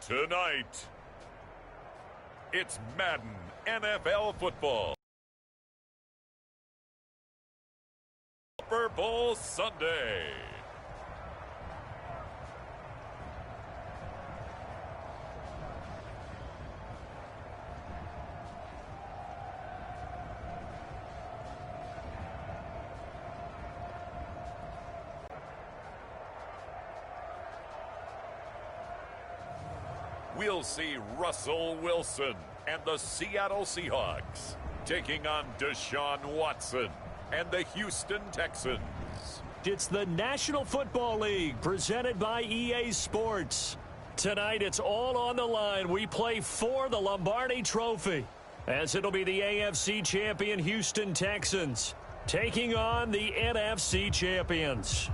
Tonight, it's Madden NFL football. Super Bowl Sunday. We'll see Russell Wilson and the Seattle Seahawks taking on Deshaun Watson and the Houston Texans. It's the National Football League presented by EA Sports. Tonight it's all on the line. We play for the Lombardi Trophy, as it'll be the AFC champion Houston Texans taking on the NFC champions.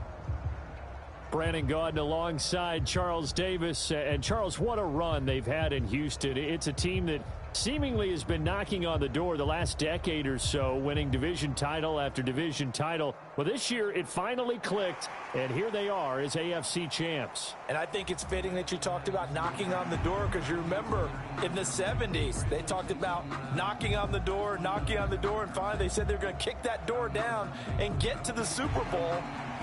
Brandon Gaudin alongside Charles Davis. And Charles, what a run they've had in Houston. It's a team that seemingly has been knocking on the door the last decade or so, winning division title after division title. Well, this year it finally clicked, and here they are as AFC champs. And I think it's fitting that you talked about knocking on the door, because you remember in the 70s, they talked about knocking on the door, and finally they said they're going to kick that door down and get to the Super Bowl.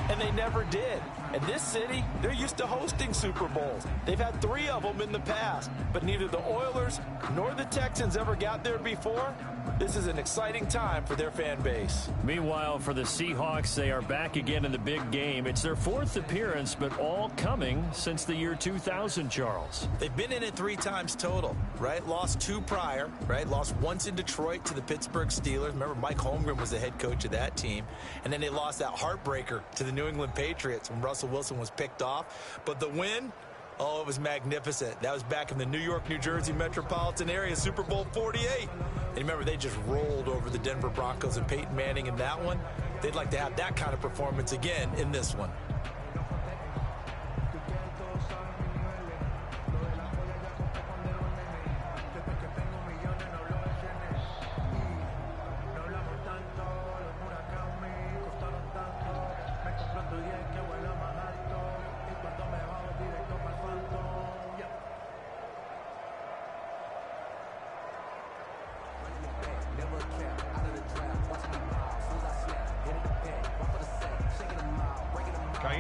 And they never did. And this city, they're used to hosting Super Bowls. They've had 3 of them in the past, but neither the Oilers nor the Texans ever got there before. This is an exciting time for their fan base. Meanwhile, for the Seahawks, they are back again in the big game. It's their 4th appearance, but all coming since the year 2000, Charles. They've been in it 3 times total, right? Lost 2 prior, right? Lost once in Detroit to the Pittsburgh Steelers. Remember, Mike Holmgren was the head coach of that team. And then they lost that heartbreaker to the New England Patriots when Russell Wilson was picked off. But the win, oh, it was magnificent. That was back in the New York, New Jersey metropolitan area, Super Bowl 48. And remember, they just rolled over the Denver Broncos and Peyton Manning in that one. They'd like to have that kind of performance again in this one.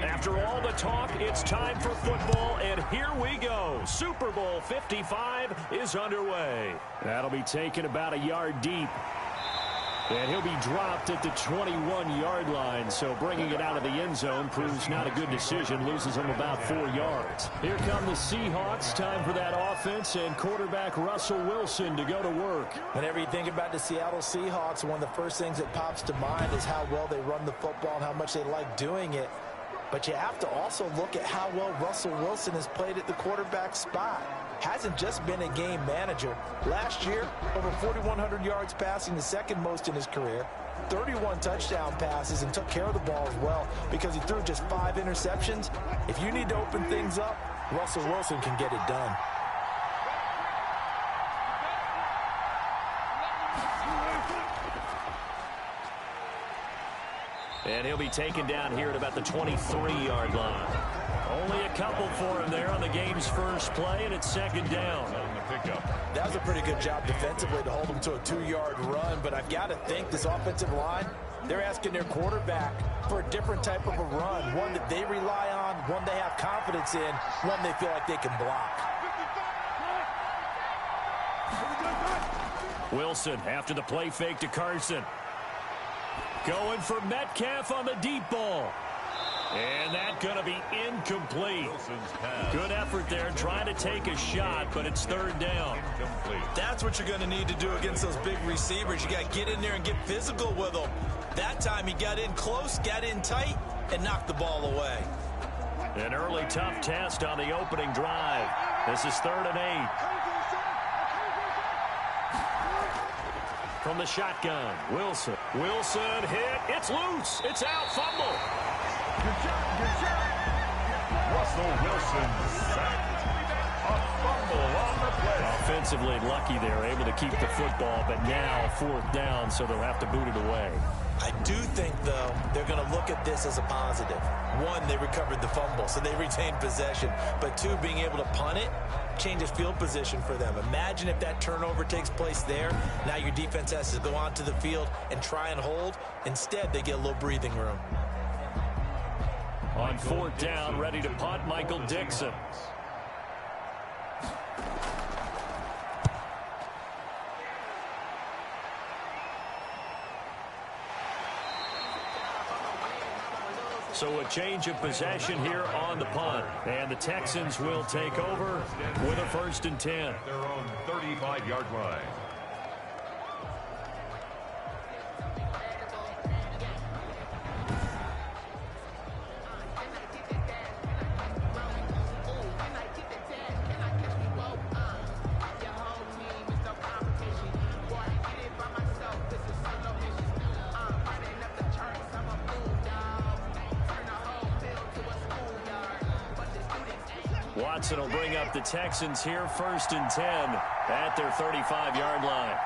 After all the talk, it's time for football, and here we go. Super Bowl 55 is underway. That'll be taken about a yard deep. And he'll be dropped at the 21-yard line, so bringing it out of the end zone proves not a good decision, loses him about 4 yards. Here come the Seahawks, time for that offense, and quarterback Russell Wilson to go to work. Whenever you think about the Seattle Seahawks, one of the first things that pops to mind is how well they run the football and how much they like doing it. But you have to also look at how well Russell Wilson has played at the quarterback spot. Hasn't just been a game manager. Last year, over 4,100 yards passing, the second most in his career. 31 touchdown passes, and took care of the ball as well because he threw just 5 interceptions. If you need to open things up, Russell Wilson can get it done. And he'll be taken down here at about the 23-yard line. Only a couple for him there on the game's first play, and it's second down. That was a pretty good job defensively to hold him to a 2-yard run, but I've got to think this offensive line, they're asking their quarterback for a different type of a run, one that they rely on, one they have confidence in, one they feel like they can block. Wilson after the play fake to Carson. Going for Metcalf on the deep ball. And that's going to be incomplete. Good effort there trying to take a shot, but it's third down. That's what you're going to need to do against those big receivers. You got to get in there and get physical with them. That time he got in close, got in tight, and knocked the ball away. An early tough test on the opening drive. This is 3rd and 8. From the shotgun, Wilson. Wilson hit. It's loose. It's out. Fumble. Good job. Russell Wilson sacked. A fumble on the play. Offensively lucky they're able to keep the football, but now 4th down, so they'll have to boot it away. I do think, though, they're going to look at this as a positive. One, they recovered the fumble, so they retained possession. But two, being able to punt it changes field position for them. Imagine if that turnover takes place there. Now your defense has to go onto the field and try and hold. Instead, they get a little breathing room. On fourth down, ready to punt, Michael Dixon. So a change of possession here on the punt. And the Texans will take over with a 1st and 10. Their own 35-yard line. Watson will bring up the Texans here, 1st and 10 at their 35-yard line.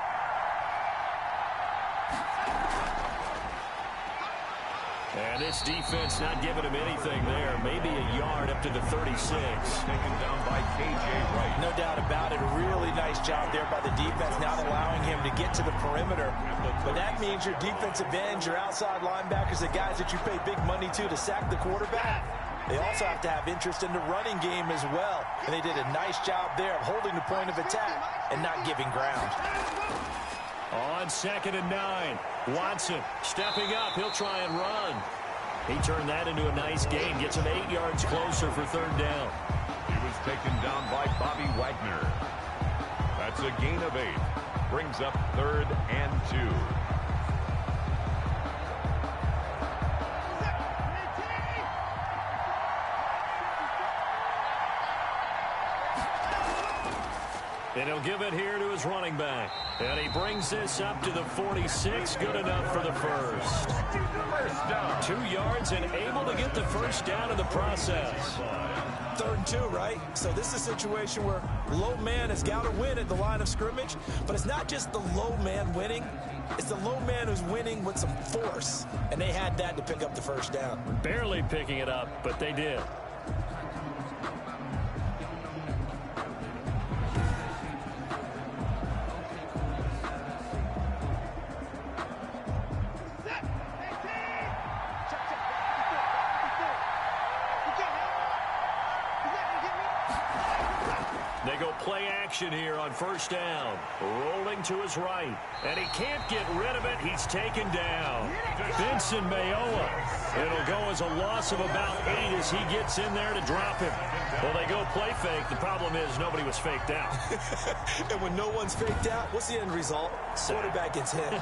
And this defense not giving him anything there. Maybe a yard up to the 36. Taken down by KJ806. No doubt about it. A really nice job there by the defense, not allowing him to get to the perimeter. But that means your defensive ends, your outside linebackers, the guys that you pay big money to sack the quarterback, they also have to have interest in the running game as well. And they did a nice job there of holding the point of attack and not giving ground. On 2nd and 9, Watson stepping up. He'll try and run. He turned that into a nice gain. Gets him 8 yards closer for 3rd down. He was taken down by Bobby Wagner. That's a gain of 8. Brings up 3rd and 2. And he'll give it here to his running back. And he brings this up to the 46. Good enough for the first. First down. 2 yards and able to get the first down in the process. 3rd and 2, right? So this is a situation where low man has got to win at the line of scrimmage. But it's not just the low man winning. It's the low man who's winning with some force. And they had that to pick up the first down. Barely picking it up, but they did. They go play action here on 1st down. Rolling to his right. And he can't get rid of it. He's taken down. Vincent Mayoa. It'll go as a loss of about 8 as he gets in there to drop him. Well, they go play fake. The problem is nobody was faked out. And when no one's faked out, what's the end result? Quarterback gets hit.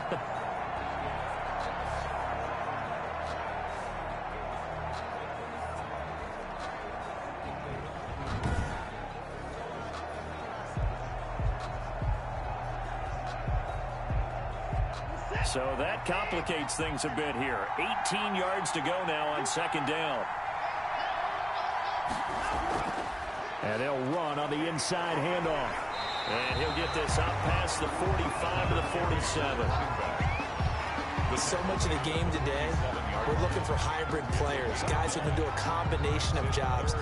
So that complicates things a bit here. 18 yards to go now on 2nd down. And they'll run on the inside handoff. And he'll get this out past the 45 to the 47. With so much of the game today, we're looking for hybrid players, guys who can do a combination of jobs.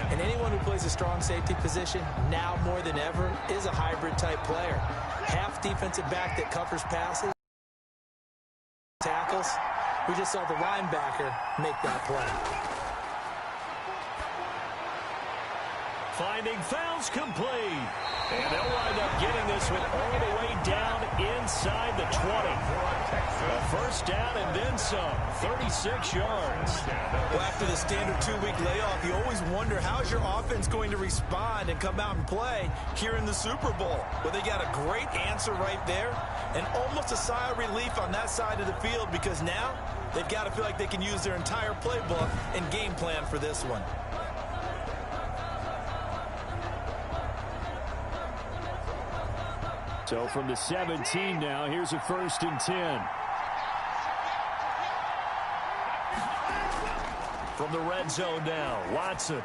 And anyone who plays a strong safety position, now more than ever, is a hybrid type player. Half defensive back that covers passes, tackles. We just saw the linebacker make that play. Finding fouls complete. And they'll wind up getting this one all the way down inside the 20. A first down and then some. 36 yards. Well, after the standard 2-week layoff, you always wonder how's your offense going to respond and come out and play here in the Super Bowl. Well, they got a great answer right there and almost a sigh of relief on that side of the field because now they've got to feel like they can use their entire playbook and game plan for this one. So from the 17 now, here's a 1st and 10. From the red zone now, Watson.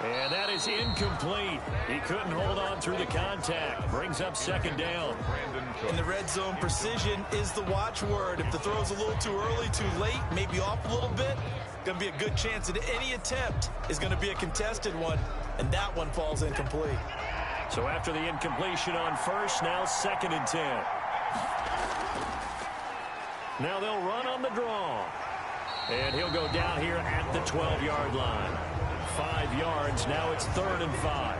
And that is incomplete. He couldn't hold on through the contact. Brings up second down. In the red zone, precision is the watchword. If the throw's a little too early, too late, maybe off a little bit, going to be a good chance that any attempt is going to be a contested one, and that one falls incomplete. So after the incompletion on first, now 2nd and 10. Now they'll run on the draw. And he'll go down here at the 12-yard line. 5 yards, now it's 3rd and 5.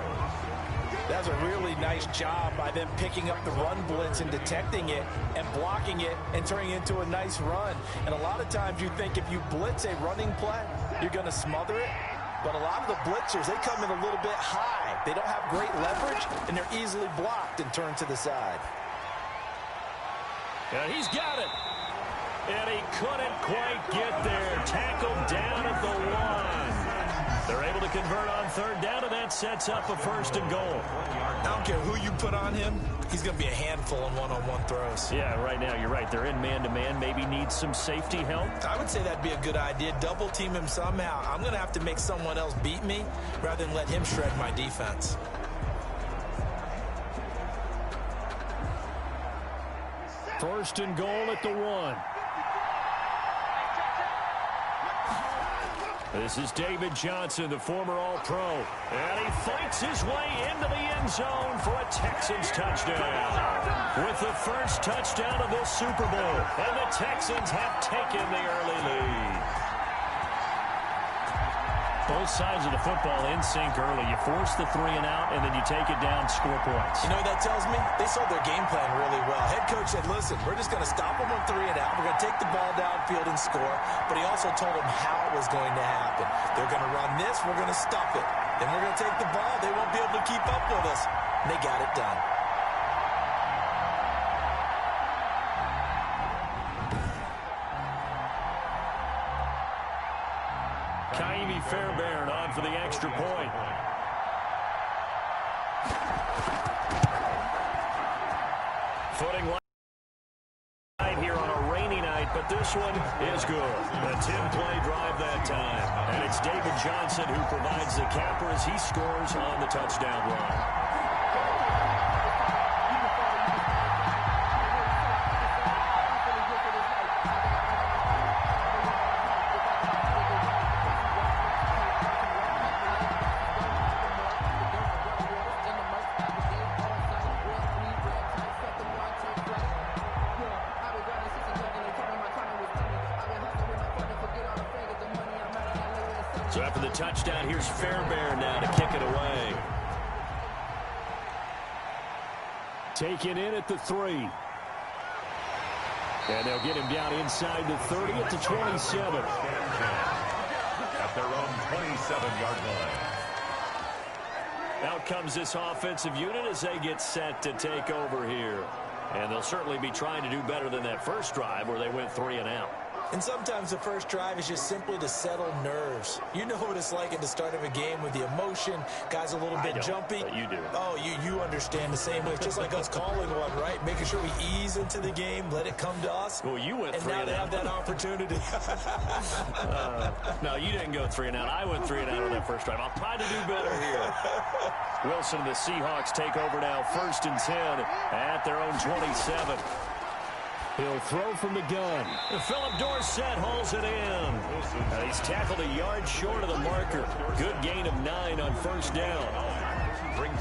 That's a really nice job by them picking up the run blitz and detecting it and blocking it and turning it into a nice run. And a lot of times you think if you blitz a running play, you're going to smother it. But a lot of the blitzers, they come in a little bit high. They don't have great leverage, and they're easily blocked and turned to the side. And he's got it. And he couldn't quite get there. Tackled down at the 1. They're able to convert on 3rd down, and that sets up a 1st and goal. I don't care who you put on him. He's going to be a handful in one-on-one throws. Yeah, right now you're right. They're in man-to-man. Maybe needs some safety help. I would say that'd be a good idea. Double team him somehow. I'm going to have to make someone else beat me rather than let him shred my defense. First and goal at the 1. This is David Johnson, the former All-Pro. And he fights his way into the end zone for a Texans touchdown. With the first touchdown of this Super Bowl. And the Texans have taken the early lead. Both sides of the football in sync early. You force the 3 and out, and then you take it down, score points. You know what that tells me? They saw their game plan really well. Head coach said, listen, we're just going to stop them on 3 and out. We're going to take the ball downfield and score. But he also told them how it was going to happen. They're going to run this. We're going to stuff it. Then we're going to take the ball. They won't be able to keep up with us. And they got it done. Fairbairn on for the extra point. Footing right here on a rainy night, but this one is good. A 10-play drive that time. And it's David Johnson who provides the capper as he scores on the touchdown run. So after the touchdown, here's Fairbairn now to kick it away. Taken in at the 3. And they'll get him down inside the 30 at the 27. At their own 27-yard line. Out comes this offensive unit as they get set to take over here. And they'll certainly be trying to do better than that first drive where they went 3 and out. And sometimes the first drive is just simply to settle nerves. You know what it's like at the start of a game with the emotion. Guys a little bit jumpy. But you do. Oh, you understand the same way. It's just like us calling one, right? Making sure we ease into the game, let it come to us. Well, you went 3 and and now out. they have that opportunity. No, you didn't go 3 and out. I went 3 and out on that first drive. I'll try to do better here. Wilson and the Seahawks take over now, 1st and 10 at their own 27. He'll throw from the gun. Philip Dorsett hauls it in. He's tackled a yard short of the marker. Good gain of 9 on 1st down.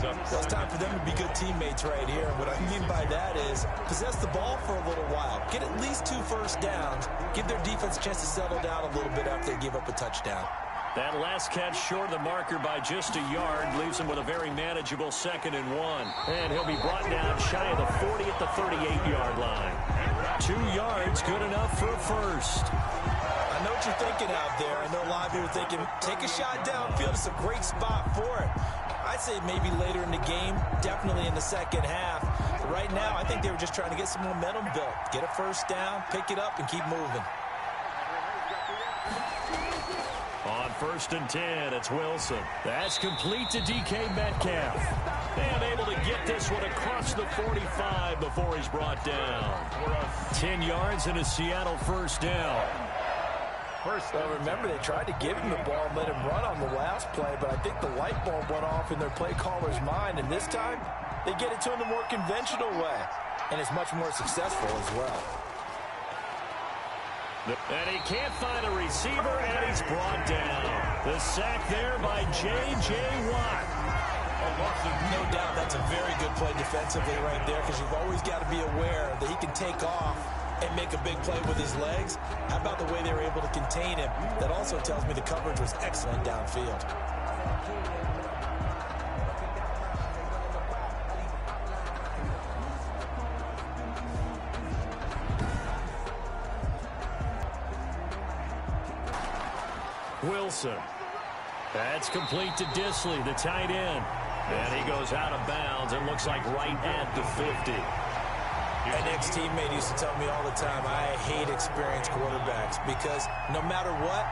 Well, it's time for them to be good teammates right here. What I mean by that is possess the ball for a little while. Get at least 2 first downs. Give their defense a chance to settle down a little bit after they give up a touchdown. That last catch short of the marker by just a yard leaves him with a very manageable 2nd and 1. And he'll be brought down shy of the 40 at the 38-yard line. 2 yards, good enough for a first. I know what you're thinking out there. I know a lot of you are thinking, take a shot downfield. It's a great spot for it. I'd say maybe later in the game, definitely in the second half. But right now, I think they were just trying to get some momentum built. Get a first down, pick it up, and keep moving. On 1st and 10, it's Wilson. That's complete to DK Metcalf. And able to get this one across the 45 before he's brought down. 10 yards and a Seattle first down. first. Well, remember, they tried to give him the ball and let him run on the last play, but I think the light bulb went off in their play caller's mind, and this time they get it to him the more conventional way, and it's much more successful as well. And he can't find a receiver, and he's brought down. The sack there by J.J. Watt. No doubt that's a very good play defensively right there, because you've always got to be aware that he can take off and make a big play with his legs. How about the way they were able to contain him? That also tells me the coverage was excellent downfield. Wilson. That's complete to Disley, the tight end. And he goes out of bounds and looks like right at the 50. An ex-teammate used to tell me all the time, I hate experienced quarterbacks because no matter what,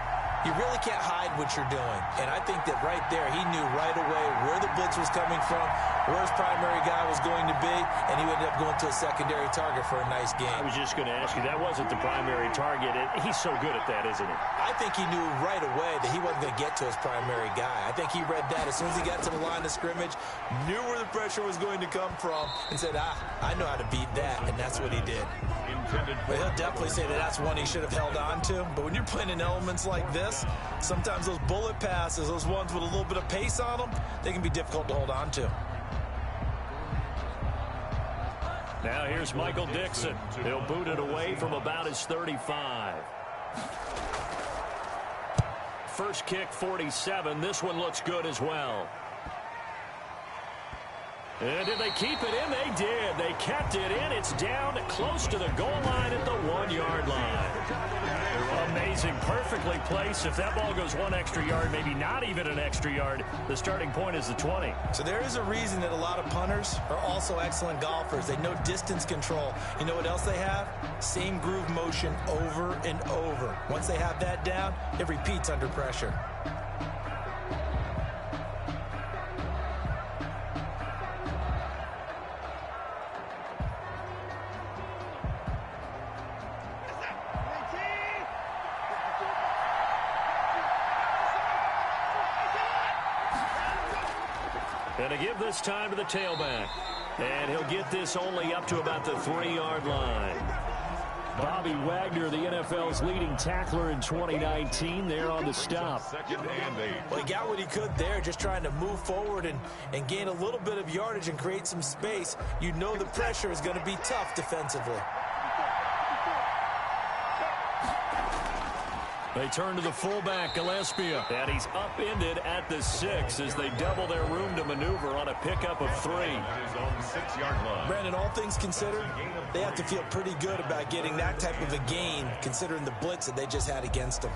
you really can't hide what you're doing. And I think that right there, he knew right away where the blitz was coming from, where his primary guy was going to be, and he ended up going to a secondary target for a nice game. I was just going to ask you, that wasn't the primary target. He's so good at that, isn't he? I think he knew right away that he wasn't going to get to his primary guy. I think he read that as soon as he got to the line of scrimmage, knew where the pressure was going to come from, and said, I know how to beat that, and that's what he did. But he'll definitely say that that's one he should have held on to. But when you're playing in elements like this, sometimes those bullet passes, those ones with a little bit of pace on them, they can be difficult to hold on to. Now here's Michael Dixon. He'll boot it away from about his 35. First kick, 47. This one looks good as well. And did they keep it in? They did. They kept it in. It's down close to the goal line at the 1-yard line. Amazing. Perfectly placed. If that ball goes one extra yard, maybe not even an extra yard, the starting point is the 20. So there is a reason that a lot of punters are also excellent golfers. They know distance control. You know what else they have? Same groove motion over and over. Once they have that down, it repeats under pressure. And to give this time to the tailback. And he'll get this only up to about the 3-yard line. Bobby Wagner, the NFL's leading tackler in 2019, there on the stop. Well, he got what he could there, just trying to move forward and gain a little bit of yardage and create some space. You know the pressure is going to be tough defensively. They turn to the fullback, Gillespie, and he's upended at the 6 as they double their room to maneuver on a pickup of 3. Brandon, all things considered, they have to feel pretty good about getting that type of a gain, considering the blitz that they just had against them.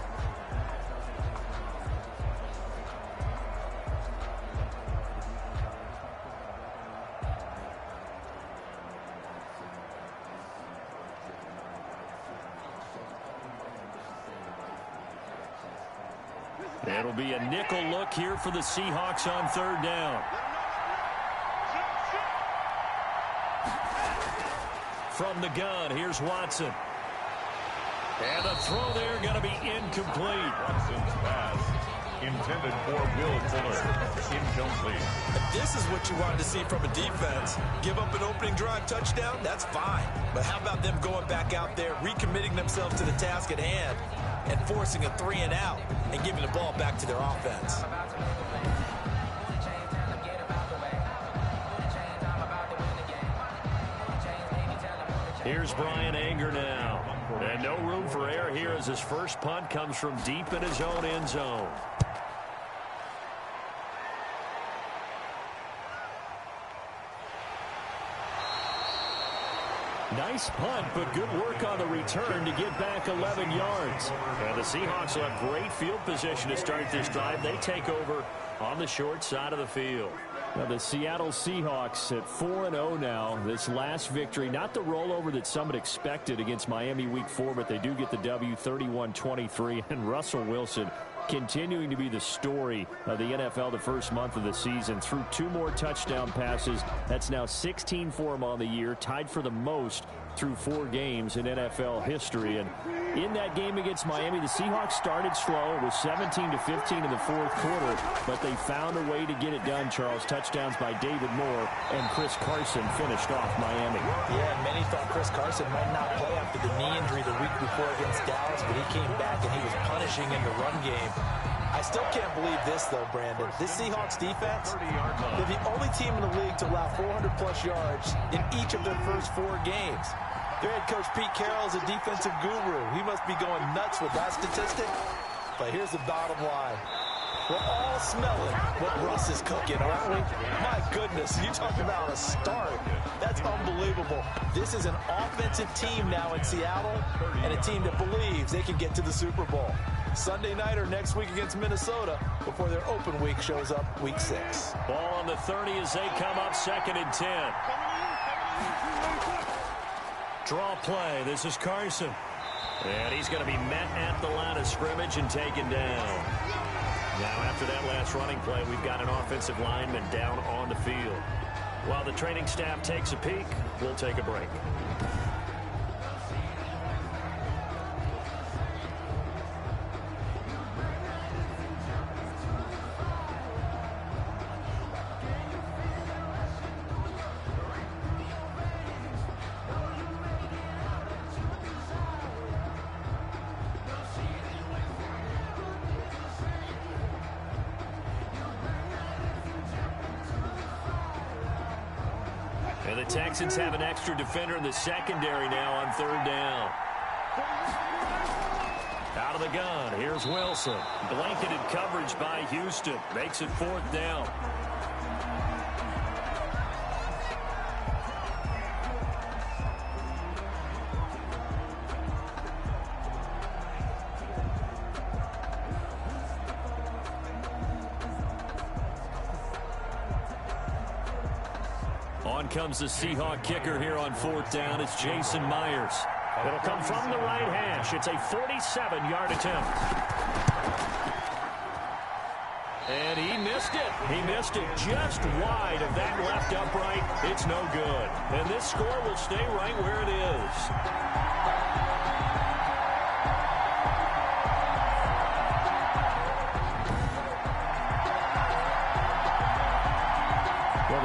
It'll be a nickel look here for the Seahawks on 3rd down. From the gun, here's Watson. And the throw there going to be incomplete. Watson's pass intended for Will Fuller. Incomplete. If this is what you wanted to see from a defense, give up an opening drive touchdown, that's fine. But how about them going back out there, recommitting themselves to the task at hand, and forcing a 3-and-out and giving the ball back to their offense. Here's Brian Anger now. And no room for error here as his first punt comes from deep in his own end zone. Nice punt, but good work on the return to get back 11 yards. And the Seahawks will have great field position to start this drive. They take over on the short side of the field. Now the Seattle Seahawks at 4-0 now. This last victory, not the rollover that some had expected against Miami Week 4, but they do get the W 31-23. And Russell Wilson continuing to be the story of the NFL the first month of the season. Threw 2 more touchdown passes. That's now 16 for him on the year, tied for the most through 4 games in NFL history. And in that game against Miami, the Seahawks started slow. It was 17-15 in the fourth quarter, but they found a way to get it done, Charles. Touchdowns by David Moore and Chris Carson finished off Miami. Yeah, many thought Chris Carson might not play after the knee injury the week before against Dallas, but he came back and he was punishing in the run game. I still can't believe this, though, Brandon. This Seahawks defense, they're the only team in the league to allow 400-plus yards in each of their first 4 games. Their head coach Pete Carroll is a defensive guru. He must be going nuts with that statistic. But here's the bottom line. We're all smelling what Russ is cooking, aren't we? My goodness, you talk about a start. That's unbelievable. This is an offensive team now in Seattle and a team that believes they can get to the Super Bowl. Sunday night or next week against Minnesota before their open week shows up week 6. Ball on the 30 as they come up 2nd and 10. Draw play. This is Carson. And he's going to be met at the line of scrimmage and taken down. Now, after that last running play, we've got an offensive lineman down on the field. While the training staff takes a peek, we'll take a break. And the Texans have an extra defender in the secondary now on 3rd down. Out of the gun, here's Wilson. Blanketed coverage by Houston. Makes it 4th down. On comes the Seahawk kicker here on 4th down. It's Jason Myers. It'll come from the right hash. It's a 47-yard attempt. And he missed it. He missed it just wide of that left upright. It's no good. And this score will stay right where it is.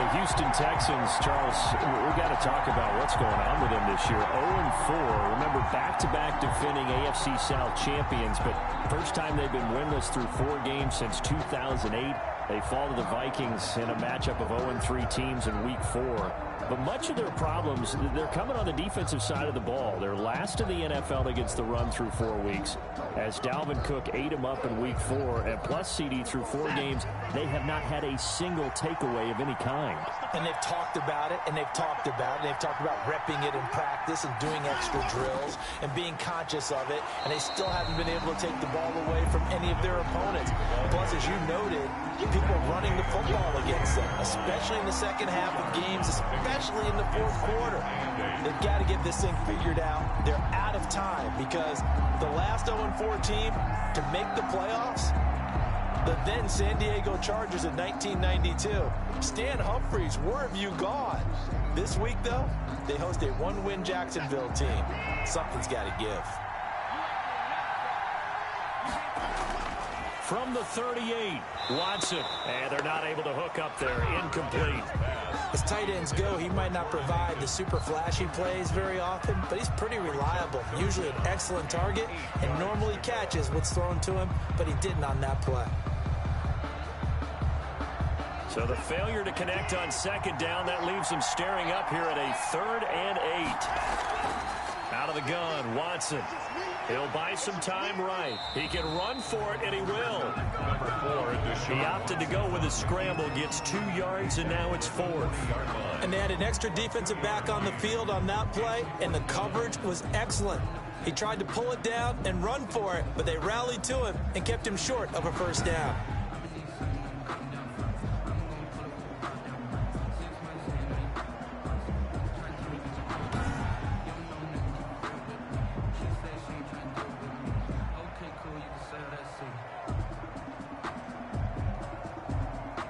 Houston Texans, Charles, we've got to talk about what's going on with them this year. 0-4. Remember, back-to-back defending AFC South champions, but first time they've been winless through 4 games since 2008. They fall to the Vikings in a matchup of 0-3 teams in Week 4. But much of their problems, they're coming on the defensive side of the ball. They're last in the NFL against the run through 4 weeks. As Dalvin Cook ate him up in Week 4, and plus CD through 4 games, they have not had a single takeaway of any kind. And they've talked about it, and they've talked about it. They've talked about repping it in practice and doing extra drills and being conscious of it, and they still haven't been able to take the ball away from any of their opponents. Plus, as you noted, people are running the football against them, especially in the second half of games, especially in the fourth quarter. They've got to get this thing figured out. They're out of time because the last 0-4 team to make the playoffs, the then San Diego Chargers in 1992. Stan Humphries, where have you gone? This week, though, they host a 1-win Jacksonville team. Something's got to give. From the 38, Watson. And they're not able to hook up there. Incomplete. As tight ends go, he might not provide the super flashy plays very often, but he's pretty reliable. Usually an excellent target and normally catches what's thrown to him, but he didn't on that play. So the failure to connect on 2nd down, that leaves him staring up here at a 3rd and 8. Out of the gun, Watson. He'll buy some time right. He can run for it, and he will. He opted to go with a scramble, gets 2 yards, and now it's 4th. And they had an extra defensive back on the field on that play, and the coverage was excellent. He tried to pull it down and run for it, but they rallied to him and kept him short of a 1st down.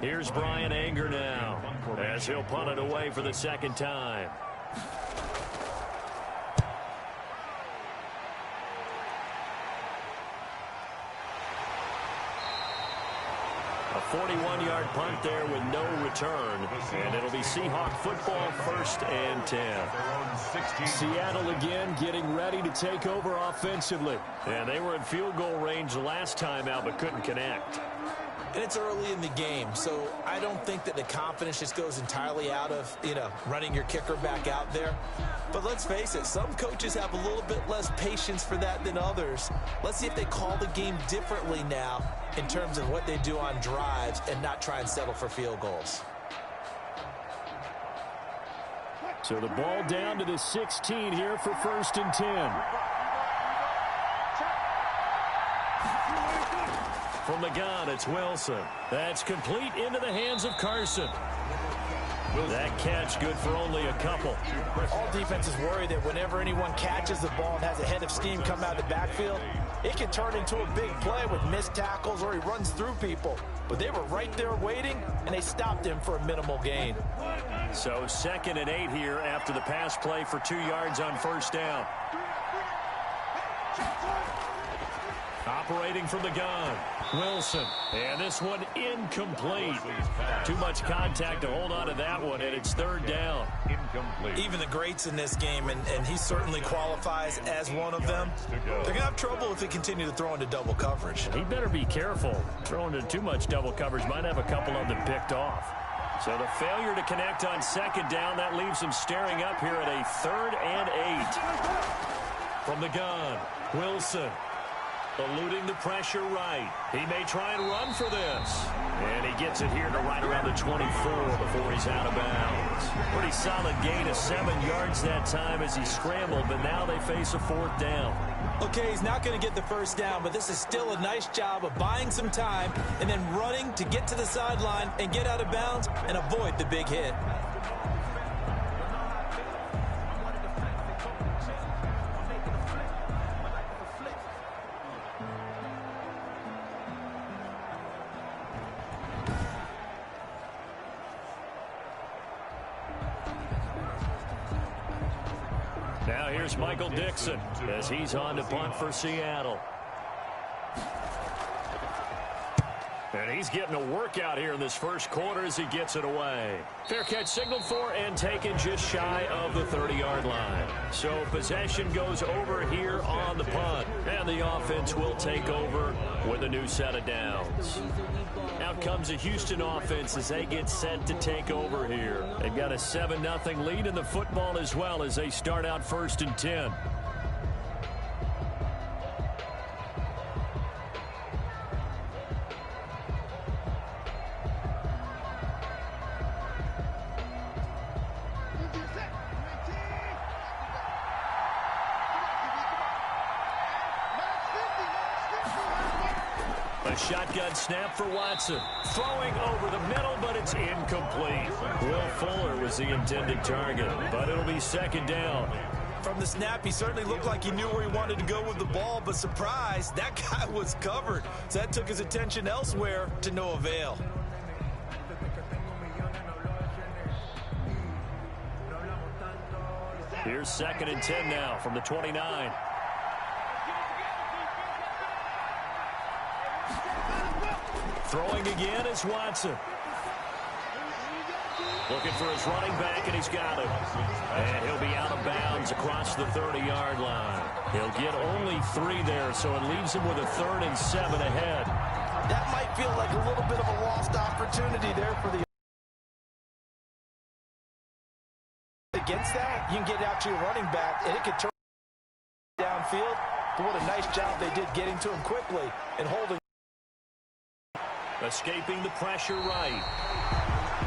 Here's Brian Anger now as he'll punt it away for the second time. A 41-yard punt there with no return, and it'll be Seahawk football, 1st and 10. Seattle again getting ready to take over offensively. And they were in field goal range last time out but couldn't connect. And it's early in the game, so I don't think that the confidence just goes entirely out of, running your kicker back out there. But let's face it, some coaches have a little bit less patience for that than others. Let's see if they call the game differently now in terms of what they do on drives and not try and settle for field goals. So the ball down to the 16 here for 1st and 10. From the gun, it's Wilson. That's complete into the hands of Carson. That catch good for only a couple. All defenses worry that whenever anyone catches the ball and has a head of steam come out of the backfield, it can turn into a big play with missed tackles or he runs through people. But they were right there waiting, and they stopped him for a minimal gain. So 2nd and 8 here after the pass play for 2 yards on 1st down. Operating from the gun, Wilson. And this one incomplete. Too much contact to hold on to that one, and it's 3rd down. Incomplete. Even the greats in this game, and he certainly qualifies as one of them, they're going to have trouble if they continue to throw into double coverage. He better be careful. Throwing into too much double coverage might have a couple of them picked off. So the failure to connect on 2nd down, that leaves him staring up here at a 3rd and 8. From the gun, Wilson. Eluding the pressure right. He may try and run for this. And he gets it here to right around the 24 before he's out of bounds. Pretty solid gain of 7 yards that time as he scrambled, but now they face a 4th down. Okay, he's not going to get the 1st down, but this is still a nice job of buying some time and then running to get to the sideline and get out of bounds and avoid the big hit. Now here's Michael Dixon as he's on to punt for Seattle. And he's getting a workout here in this 1st quarter as he gets it away. Fair catch signaled for and taken just shy of the 30-yard line. So possession goes over here on the punt. And the offense will take over with a new set of downs. Out comes the Houston offense as they get set to take over here. They've got a 7-0 lead in the football as well as they start out 1st and 10. A shotgun snap for Watson. Throwing over the middle, but it's incomplete. Will Fuller was the intended target, but it'll be 2nd down. From the snap, he certainly looked like he knew where he wanted to go with the ball, but surprise, that guy was covered. So that took his attention elsewhere to no avail. Here's 2nd and 10 now from the 29. Throwing again is Watson. Looking for his running back, and he's got him. And he'll be out of bounds across the 30-yard line. He'll get only 3 there, so it leaves him with a 3rd and 7 ahead. That might feel like a little bit of a lost opportunity there for the... Against that, you can get out to your running back, and it could turn downfield. But what a nice job they did getting to him quickly and holding. Escaping the pressure right.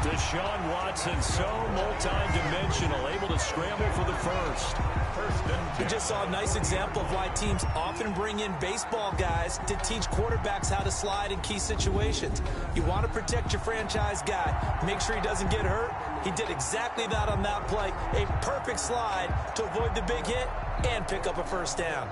Deshaun Watson, so multi-dimensional, able to scramble for the 1st. We just saw a nice example of why teams often bring in baseball guys to teach quarterbacks how to slide in key situations. You want to protect your franchise guy. Make sure he doesn't get hurt. He did exactly that on that play. A perfect slide to avoid the big hit and pick up a 1st down.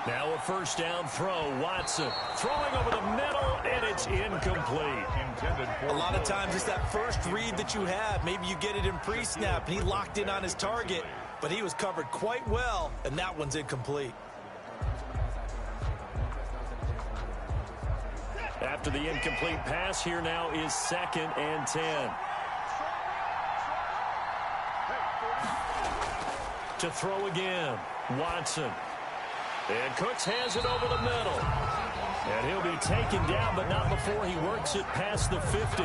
Now a first down throw. Watson throwing over the middle, and it's incomplete. A lot of times it's that first read that you have. Maybe you get it in pre-snap, and he locked in on his target, but he was covered quite well, and that one's incomplete. After the incomplete pass, here now is 2nd and 10. To throw again, Watson. And Cooks has it over the middle. And he'll be taken down, but not before he works it past the 50.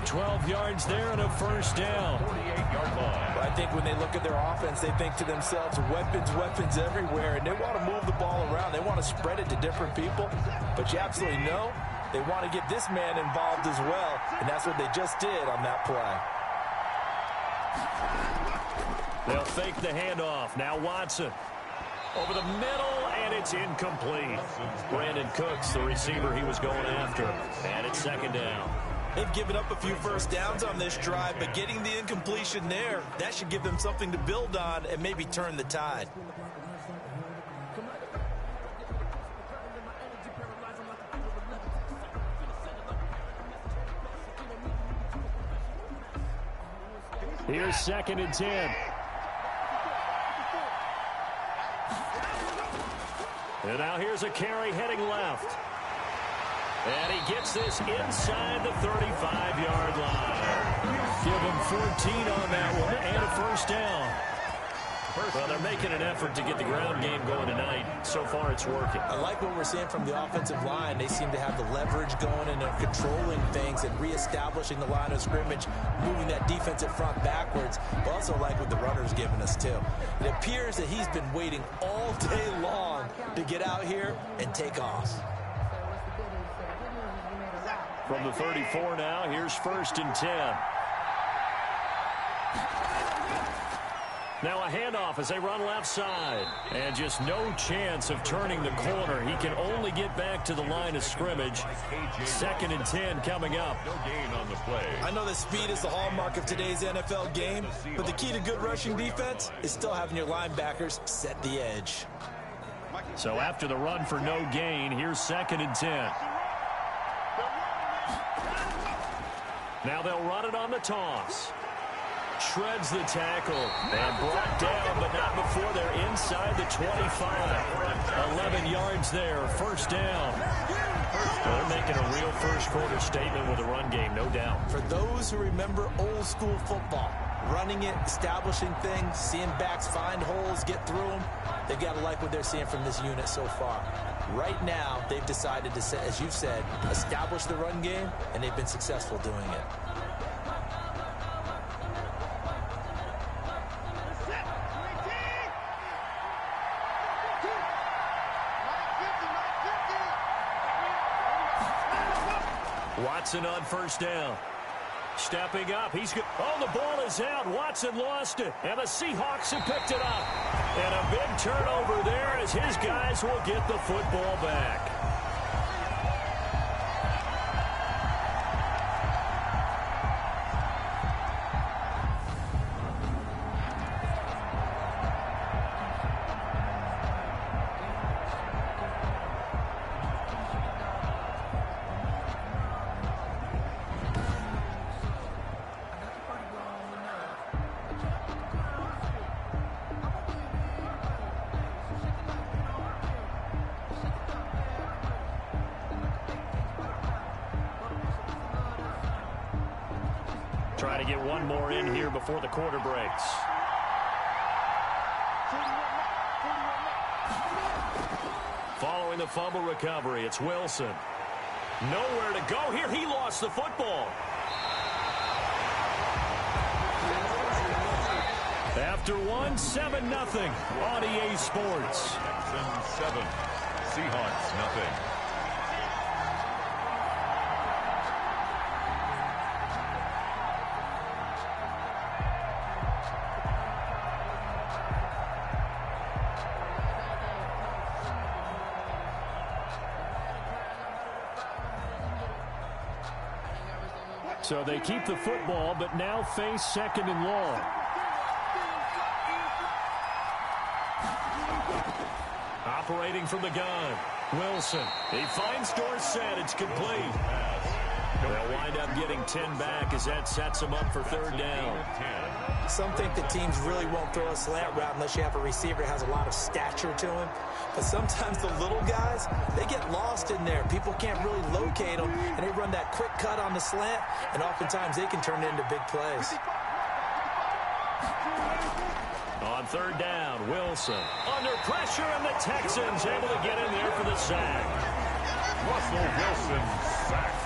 12 yards there and a first down. 48-yard line. Well, I think when they look at their offense, they think to themselves, weapons, weapons everywhere, and they want to move the ball around. They want to spread it to different people, but you absolutely know they want to get this man involved as well, and that's what they just did on that play. They'll fake the handoff. Now Watson. Over the middle, and it's incomplete. Brandon Cooks, the receiver he was going after. And it's 2nd down. They've given up a few first downs on this drive, but getting the incompletion there, that should give them something to build on and maybe turn the tide. Here's 2nd and 10. And now here's a carry heading left. And he gets this inside the 35-yard line. Give him 14 on that one and a first down. Well, they're making an effort to get the ground game going tonight. So far, it's working. I like what we're seeing from the offensive line. They seem to have the leverage going and they're controlling things and reestablishing the line of scrimmage, moving that defensive front backwards. But also like what the runner's giving us, too. It appears that he's been waiting all day long to get out here and take off. From the 34 now, here's 1st and 10. Now a handoff as they run left side. And just no chance of turning the corner. He can only get back to the line of scrimmage. 2nd and 10 coming up. No gain on the play. I know that speed is the hallmark of today's NFL game, but the key to good rushing defense is still having your linebackers set the edge. So after the run for no gain, here's 2nd and 10. Now they'll run it on the toss. Shreds the tackle and brought down, but not before they're inside the 25. 11 yards there, 1st down. Well, they're making a real first-quarter statement with a run game, no doubt. For those who remember old-school football, running it, establishing things, seeing backs find holes, get through them, they've got to like what they're seeing from this unit so far. Right now, they've decided to, as you said, establish the run game, and they've been successful doing it. Watson on 1st down. Stepping up. He's good. Oh, the ball is out. Watson lost it. And the Seahawks have picked it up. And a big turnover there as his guys will get the football back. Try to get one more in here before the quarter breaks. Following the fumble recovery, it's Wilson. Nowhere to go here. He lost the football. After one, 7-0 on EA Sports. Texans 7, Seahawks nothing. So they keep the football, but now face 2nd and long. operating from the gun. Wilson. He finds Dorsett. It's complete. They'll wind up getting 10 back as that sets them up for third down. Some think that teams really won't throw a slant route unless you have a receiver that has a lot of stature to him. But sometimes the little guys, they get lost in there. People can't really locate them, and they run that quick cut on the slant, and oftentimes they can turn it into big plays. On third down, Wilson under pressure, and the Texans able to get in there for the sack. Russell Wilson sacked.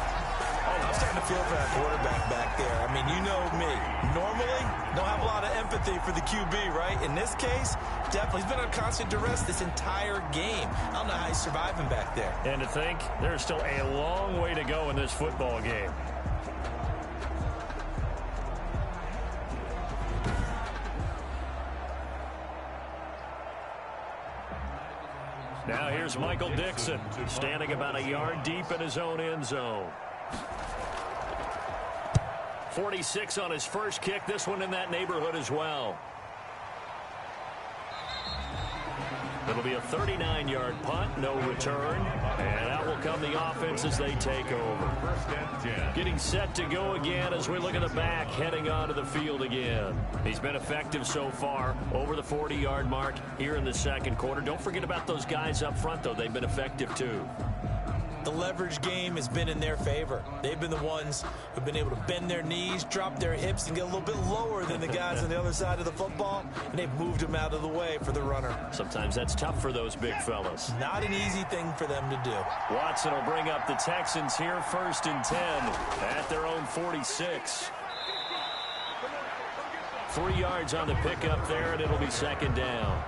I'm starting to feel for that quarterback back there. I mean, you know me. Normally, don't have a lot of empathy for the QB, right? In this case, definitely. He's been on constant duress this entire game. I don't know how he's surviving back there. And to think, there's still a long way to go in this football game. Now here's Michael Dixon, standing about a yard deep in his own end zone. 46 on his first kick. This one in that neighborhood as well. It'll be a 39-yard punt, no return. And out will come the offense as they take over. Getting set to go again as we look at the back, heading onto the field again. He's been effective so far, over the 40-yard mark here in the second quarter. Don't forget about those guys up front, though. They've been effective, too. The leverage game has been in their favor. They've been the ones who've been able to bend their knees, drop their hips, and get a little bit lower than the guys on the other side of the football, and they've moved them out of the way for the runner. Sometimes that's tough for those big fellas. Not an easy thing for them to do. Watson will bring up the Texans here, 1st and 10 at their own 46. 3 yards on the pickup there, and it'll be second down.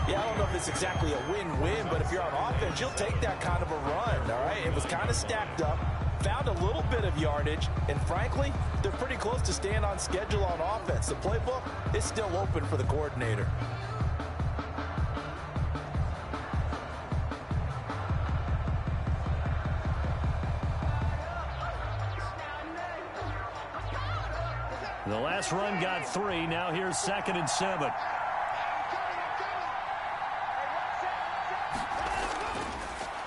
Yeah, I don't know if it's exactly a win-win, but if you're on offense, you'll take that kind of a run, all right? It was kind of stacked up, found a little bit of yardage, and frankly, they're pretty close to staying on schedule on offense. The playbook is still open for the coordinator. The last run got 3. Now here's 2nd and 7.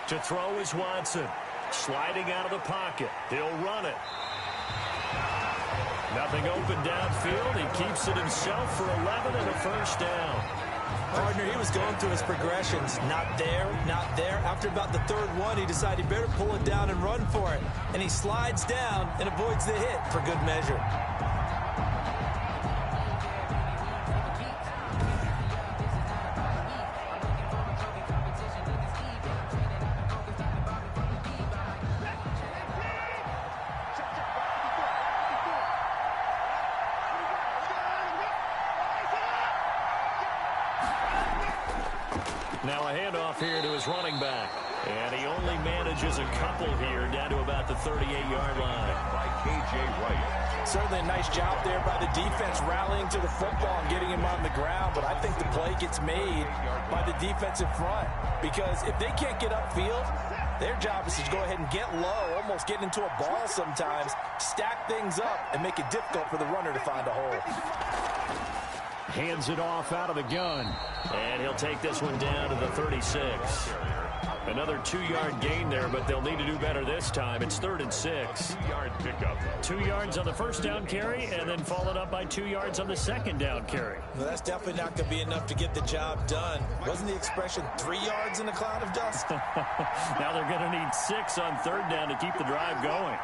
To throw is Watson. Sliding out of the pocket. He'll run it. Nothing open downfield. He keeps it himself for 11 and a first down. Partner, he was going through his progressions. Not there, not there. After about the 3rd one, he decided he better pull it down and run for it. And he slides down and avoids the hit for good measure. Now a handoff here to his running back. And he only manages a couple here down to about the 38-yard line. By KJ806. Certainly a nice job there by the defense rallying to the football and getting him on the ground. But I think the play gets made by the defensive front. Because if they can't get upfield, their job is to go ahead and get low, almost get into a ball sometimes, stack things up, and make it difficult for the runner to find a hole. Hands it off out of the gun. And he'll take this one down to the 36. Another 2-yard gain there, but they'll need to do better this time. It's 3rd and 6. 2-yard pickup. 2 yards on the first down carry, and then followed up by 2 yards on the second down carry. Well, that's definitely not going to be enough to get the job done. Wasn't the expression 3 yards in a cloud of dust? Now they're going to need 6 on 3rd down to keep the drive going.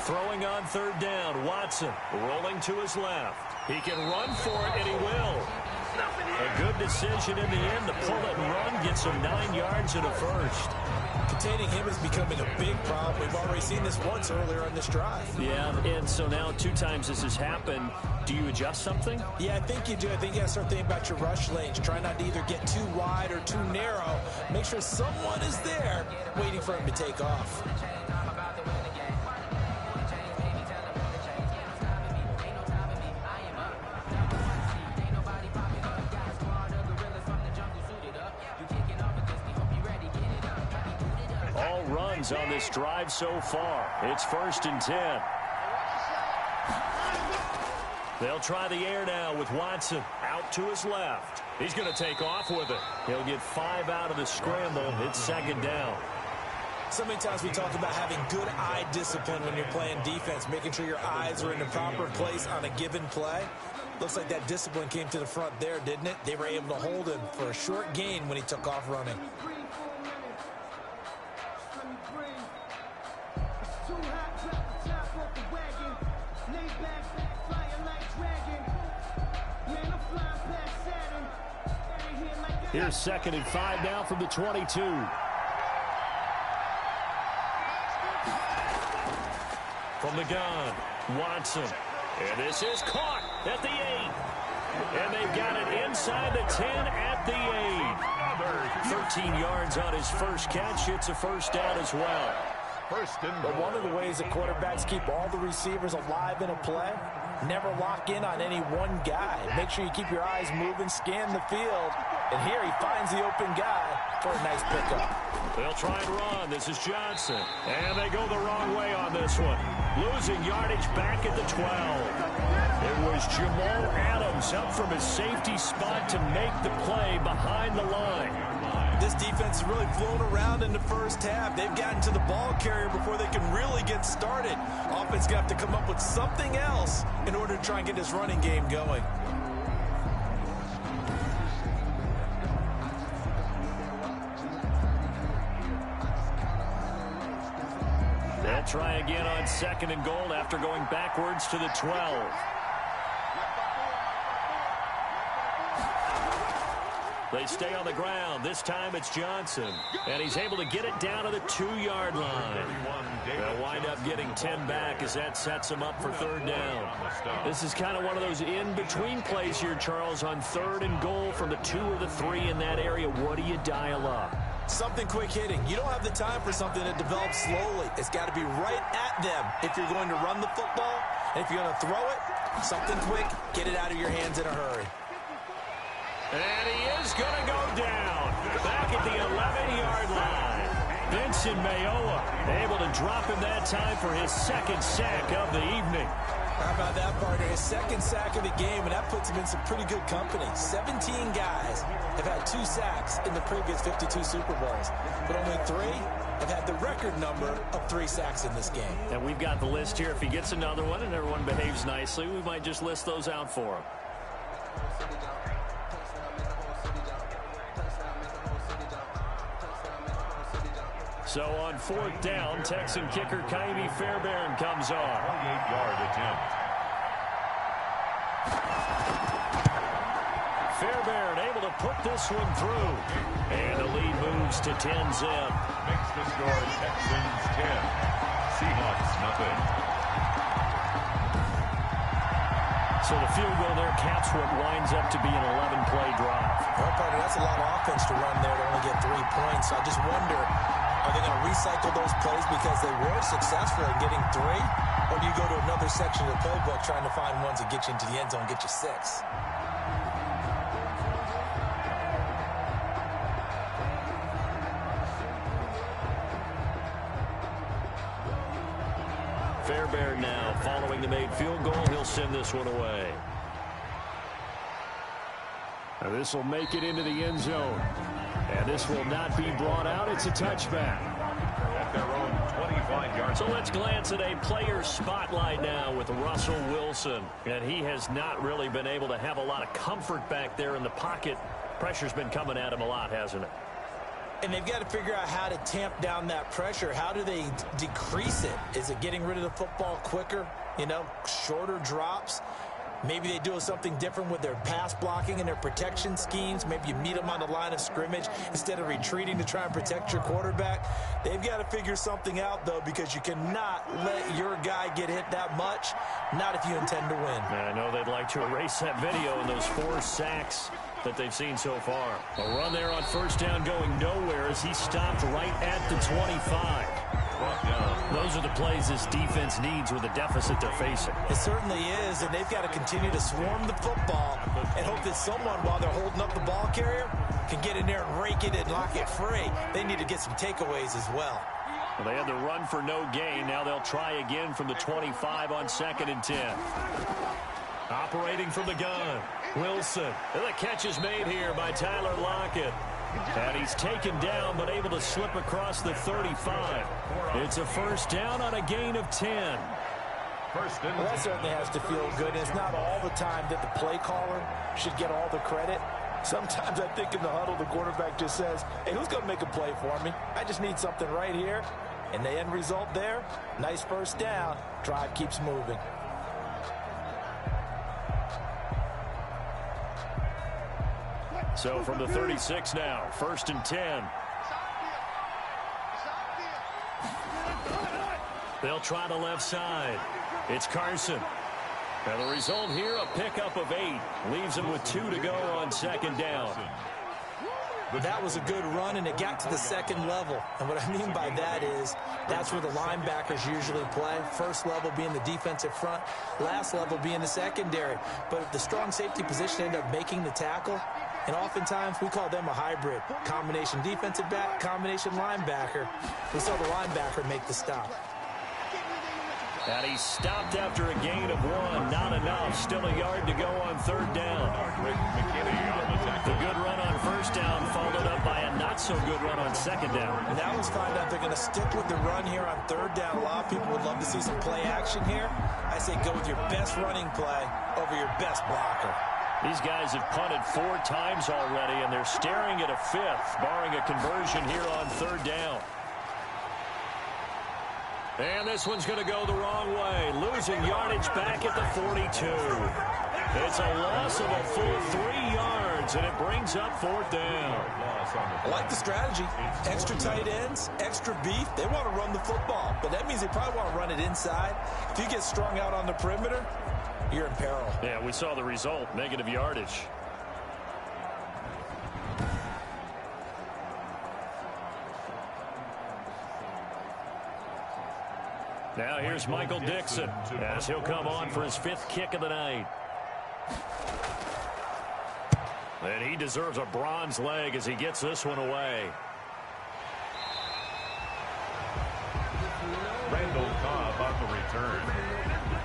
Throwing on 3rd down, Watson rolling to his left. He can run for it, and he will. A good decision in the end. The pull and run gets him 9 yards and a first. Containing him is becoming a big problem. We've already seen this once earlier on this drive. Yeah, and so now 2 times this has happened. Do you adjust something? Yeah, I think you do. I think you got to start thinking about your rush lanes. Try not to either get too wide or too narrow. Make sure someone is there waiting for him to take off. All runs on this drive so far. It's 1st and 10. They'll try the air now with Watson out to his left. He's going to take off with it. He'll get 5 out of the scramble. It's second down. So many times we talk about having good eye discipline when you're playing defense, making sure your eyes are in the proper place on a given play. Looks like that discipline came to the front there, didn't it? They were able to hold him for a short gain when he took off running. Here's 2nd and 5 now from the 22. From the gun, Watson. And this is caught at the 8. And they've got it inside the 10 at the 8. 13 yards on his first catch. It's a first down as well. But one of the ways that quarterbacks keep all the receivers alive in a play, never lock in on any one guy. Make sure you keep your eyes moving, scan the field. And here he finds the open guy for a nice pickup. They'll try and run. This is Johnson. And they go the wrong way on this one. Losing yardage back at the 12. It was Jamal Adams up from his safety spot to make the play behind the line. This defense has really flown around in the first half. They've gotten to the ball carrier before they can really get started. Offense going to have to come up with something else in order to try and get this running game going. They'll try again on 2nd and goal after going backwards to the 12. They stay on the ground. This time it's Johnson. And he's able to get it down to the 2-yard line. They'll wind up getting 10 back as that sets him up for 3rd down. This is kind of one of those in-between plays here, Charles, on 3rd and goal from the 2 or the 3 in that area. What do you dial up? Something quick hitting. You don't have the time for something that develops slowly. It's got to be right at them if you're going to run the football. And if you're going to throw it, something quick, get it out of your hands in a hurry. And he is going to go down back at the 11-yard line. Vincent Mayowa able to drop him that time for his 2nd sack of the evening. How about that, partner? His 2nd sack of the game, and that puts him in some pretty good company. 17 guys have had 2 sacks in the previous 52 Super Bowls, but only 3 have had the record number of 3 sacks in this game. And we've got the list here. If he gets another one and everyone behaves nicely, we might just list those out for him. So on 4th down, Texan kicker Kaimi Fairbairn comes on. 28-yard attempt. Fairbairn able to put this one through. And the lead moves to 10-zip. Makes the score Texans 10. Seahawks nothing. So the field goal there caps what winds up to be an 11-play drive. Well, partner, that's a lot of offense to run there to only get 3 points. I just wonder, are they going to recycle those plays because they were successful in getting 3? Or do you go to another section of the playbook trying to find ones that get you into the end zone and get you 6? Fairbairn now following the made field goal. He'll send this one away. Now this will make it into the end zone. And this will not be brought out. It's a touchback. At their own 25 yards. So let's glance at a player spotlight now with Russell Wilson. And he has not really been able to have a lot of comfort back there in the pocket. Pressure's been coming at him a lot, hasn't it? And they've got to figure out how to tamp down that pressure. How do they decrease it? Is it getting rid of the football quicker? You know, shorter drops? Maybe they do something different with their pass blocking and their protection schemes. Maybe you meet them on the line of scrimmage instead of retreating to try and protect your quarterback. They've got to figure something out, though, because you cannot let your guy get hit that much, not if you intend to win. And I know they'd like to erase that video and those 4 sacks that they've seen so far. A run there on 1st down going nowhere as he stopped right at the 25. Those are the plays this defense needs with the deficit they're facing. It certainly is, and they've got to continue to swarm the football and hope that someone, while they're holding up the ball carrier, can get in there and rake it and lock it free. They need to get some takeaways as well. Well, they had the run for no gain. Now they'll try again from the 25 on 2nd and 10. Operating from the gun, Wilson. And the catch is made here by Tyler Lockett. And he's taken down, but able to slip across the 35. It's a first down on a gain of 10. Well, that certainly has to feel good. It's not all the time that the play caller should get all the credit. Sometimes I think in the huddle, the quarterback just says, hey, who's going to make a play for me? I just need something right here. And the end result there, nice first down. Drive keeps moving. So from the 36 now, 1st and 10. They'll try the left side. It's Carson. And the result here, a pickup of 8. Leaves him with 2 to go on 2nd down. That was a good run, and it got to the 2nd level. And what I mean by that is that's where the linebackers usually play. First level being the defensive front, last level being the secondary. But if the strong safety position ended up making the tackle, and oftentimes we call them a hybrid. Combination defensive back, combination linebacker. We saw the linebacker make the stop. And he stopped after a gain of 1. Not enough. Still a yard to go on 3rd down. The good run on 1st down followed up by a not-so-good run on 2nd down. And now let's find out they're going to stick with the run here on 3rd down. A lot of people would love to see some play action here. I say go with your best running play over your best blocker. These guys have punted 4 times already, and they're staring at a 5th, barring a conversion here on 3rd down. And this one's going to go the wrong way. Losing yardage back at the 42. It's a loss of a full 3 yards, and it brings up 4th down. I like the strategy. Extra tight ends, extra beef. They want to run the football, but that means they probably want to run it inside. If you get strung out on the perimeter, you're in peril. Yeah, we saw the result, negative yardage. Now here's Michael Dixon as he'll come on for his 5th kick of the night. And he deserves a bronze leg as he gets this one away. Randall Cobb on the return.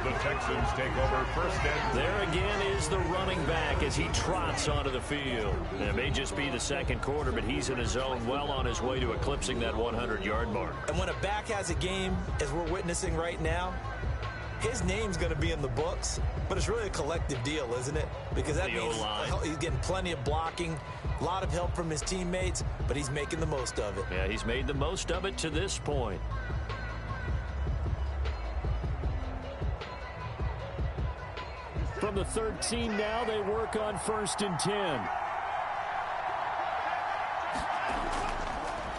The Texans take over 1st and... There again is the running back as he trots onto the field. It may just be the 2nd quarter, but he's in his zone, well on his way to eclipsing that 100-yard mark. And when a back has a game, as we're witnessing right now, his name's going to be in the books, but it's really a collective deal, isn't it? Because that means he's getting plenty of blocking, a lot of help from his teammates, but he's making the most of it. Yeah, he's made the most of it to this point. From the 13 now, they work on 1st and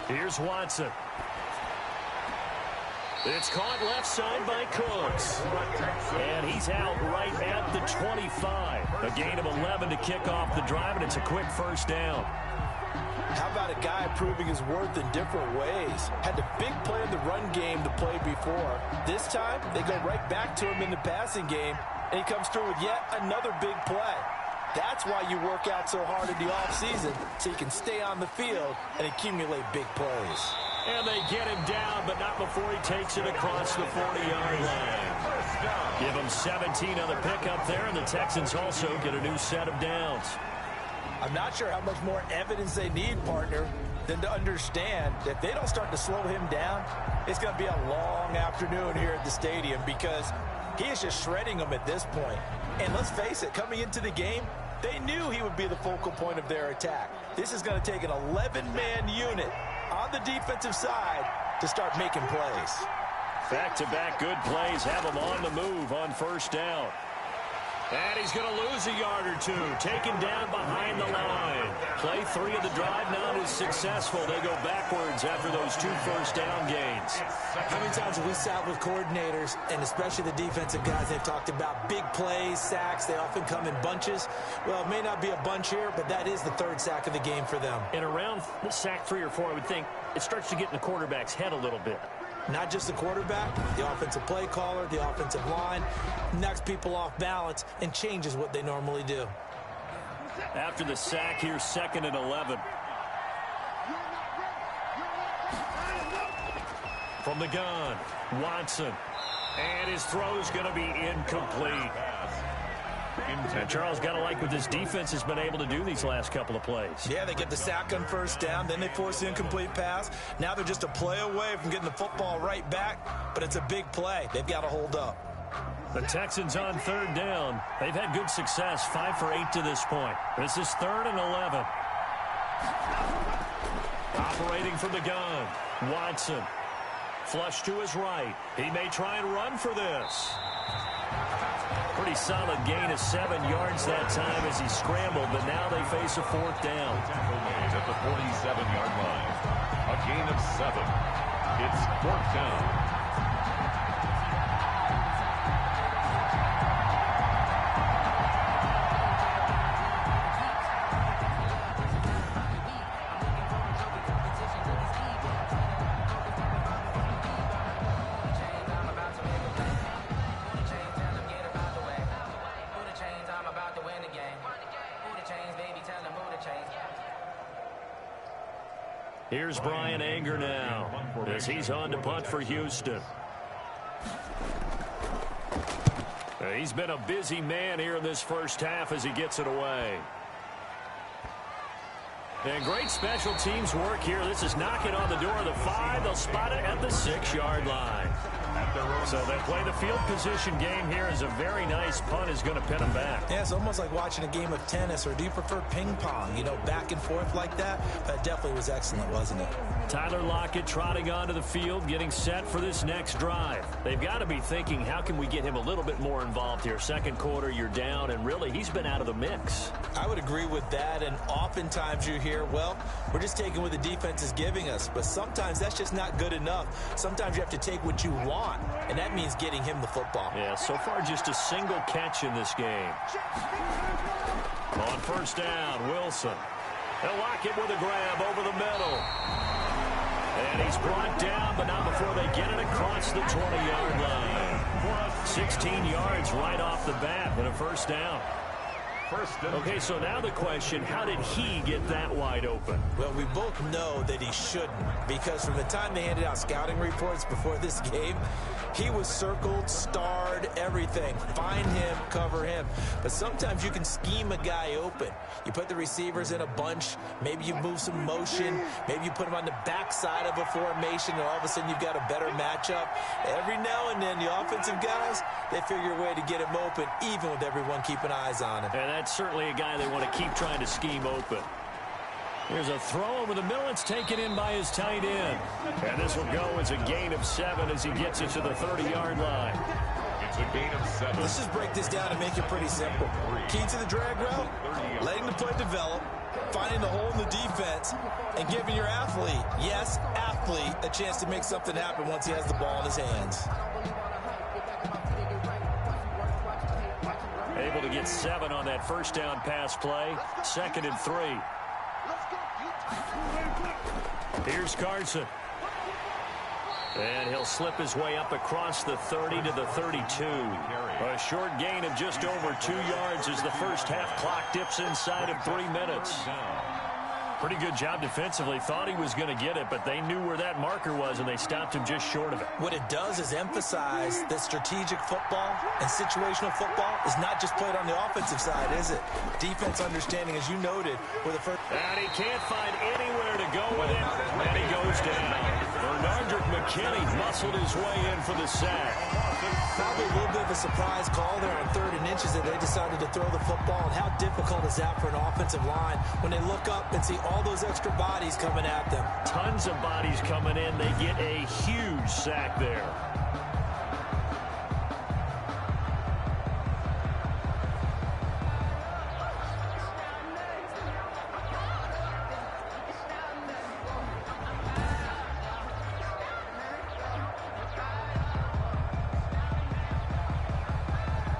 10. Here's Watson. It's caught left side by Cooks. And he's out right at the 25. A gain of 11 to kick off the drive, and it's a quick 1st down. How about a guy proving his worth in different ways? Had the big play in the run game to play before. This time, they go right back to him in the passing game, and he comes through with yet another big play. That's why you work out so hard in the offseason, so you can stay on the field and accumulate big plays. And they get him down, but not before he takes it across the 40-yard line. Give him 17 on the pickup there, and the Texans also get a new set of downs. I'm not sure how much more evidence they need, partner, than to understand that if they don't start to slow him down, it's going to be a long afternoon here at the stadium because he is just shredding them at this point. And let's face it, coming into the game, they knew he would be the focal point of their attack. This is going to take an 11-man unit on the defensive side to start making plays. Back-to-back good plays have him on the move on 1st down. And he's going to lose a yard or 2. Taken down behind the line. Play 3 of the drive not as successful. They go backwards after those 2 first down gains. How many times have we sat with coordinators, and especially the defensive guys, they've talked about big plays, sacks. They often come in bunches. Well, it may not be a bunch here, but that is the 3rd sack of the game for them. And around sack 3 or 4, I would think it starts to get in the quarterback's head a little bit. Not just the quarterback, the offensive play caller, the offensive line, knocks people off balance and changes what they normally do. After the sack, here's 2nd and 11. From the gun, Watson. And his throw's going to be incomplete. And Charles, got to like what this defense has been able to do these last couple of plays. Yeah, they get the sack on first down, then they force the incomplete pass. Now they're just a play away from getting the football right back, but it's a big play. They've got to hold up. The Texans on third down. They've had good success, 5 for 8 to this point. This is 3rd and 11. Operating from the gun, Watson. Flush to his right. He may try and run for this. Pretty solid gain of 7 yards that time as he scrambled, but now they face a 4th down. Tackle made at the 47-yard line. A gain of 7. It's 4th down. Here's Brian Anger now as he's on to punt for Houston. He's been a busy man here in this first half as he gets it away. And great special teams work here. This is knocking on the door of the 5. They'll spot it at the 6-yard line. So they play the field position game here as a very nice punt is going to pin them back. Yeah, it's almost like watching a game of tennis, or do you prefer ping pong? You know, back and forth like that? That definitely was excellent, wasn't it? Tyler Lockett trotting onto the field, getting set for this next drive. They've got to be thinking, how can we get him a little bit more involved here? Second quarter, you're down, and really, he's been out of the mix. I would agree with that, and oftentimes you hear, well, we're just taking what the defense is giving us, but sometimes that's just not good enough. Sometimes you have to take what you want, and that means getting him the football. Yeah, so far just a single catch in this game. On first down, Wilson. They'll lock it with a grab over the middle. And he's brought down, but not before they get it across the 20-yard line. 16 yards right off the bat with a first down. Okay, so now the question, how did he get that wide open? Well, we both know that he shouldn't, because from the time they handed out scouting reports before this game, he was circled, starred, everything. Find him, cover him. But sometimes you can scheme a guy open. You put the receivers in a bunch. Maybe you move some motion. Maybe you put them on the backside of a formation, and all of a sudden you've got a better matchup. Every now and then, the offensive guys, they figure a way to get him open, even with everyone keeping eyes on him. And that's certainly a guy they want to keep trying to scheme open. Here's a throw over the middle. It's taken in by his tight end. And this will go as a gain of 7 as he gets it to the 30-yard line. It's a gain of 7. Let's just break this down and make it pretty simple. Key to the drag route, letting the play develop, finding the hole in the defense, and giving your athlete, yes, athlete, a chance to make something happen once he has the ball in his hands. Able to get 7 on that first down pass play. 2nd and 3. Here's Carson. And he'll slip his way up across the 30 to the 32. A short gain of just over 2 yards as the first half clock dips inside of 3 minutes. Pretty good job defensively. Thought he was going to get it, but they knew where that marker was, and they stopped him just short of it. What it does is emphasize that strategic football and situational football is not just played on the offensive side, is it? Defense understanding, as you noted, were the first. And he can't find anywhere to go with it, and he goes down. Bernardrick McKinney muscled his way in for the sack. Probably a little bit of a surprise call there on 3rd and inches that they decided to throw the football. And how difficult is that for an offensive line when they look up and see all those extra bodies coming at them? Tons of bodies coming in. They get a huge sack there.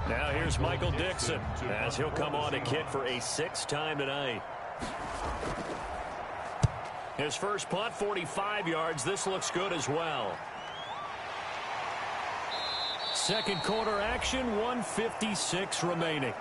Now here's Michael Dixon as he'll come on to kick for a 6th time tonight. His first punt, 45 yards. This looks good as well. Second quarter action, 1:56 remaining.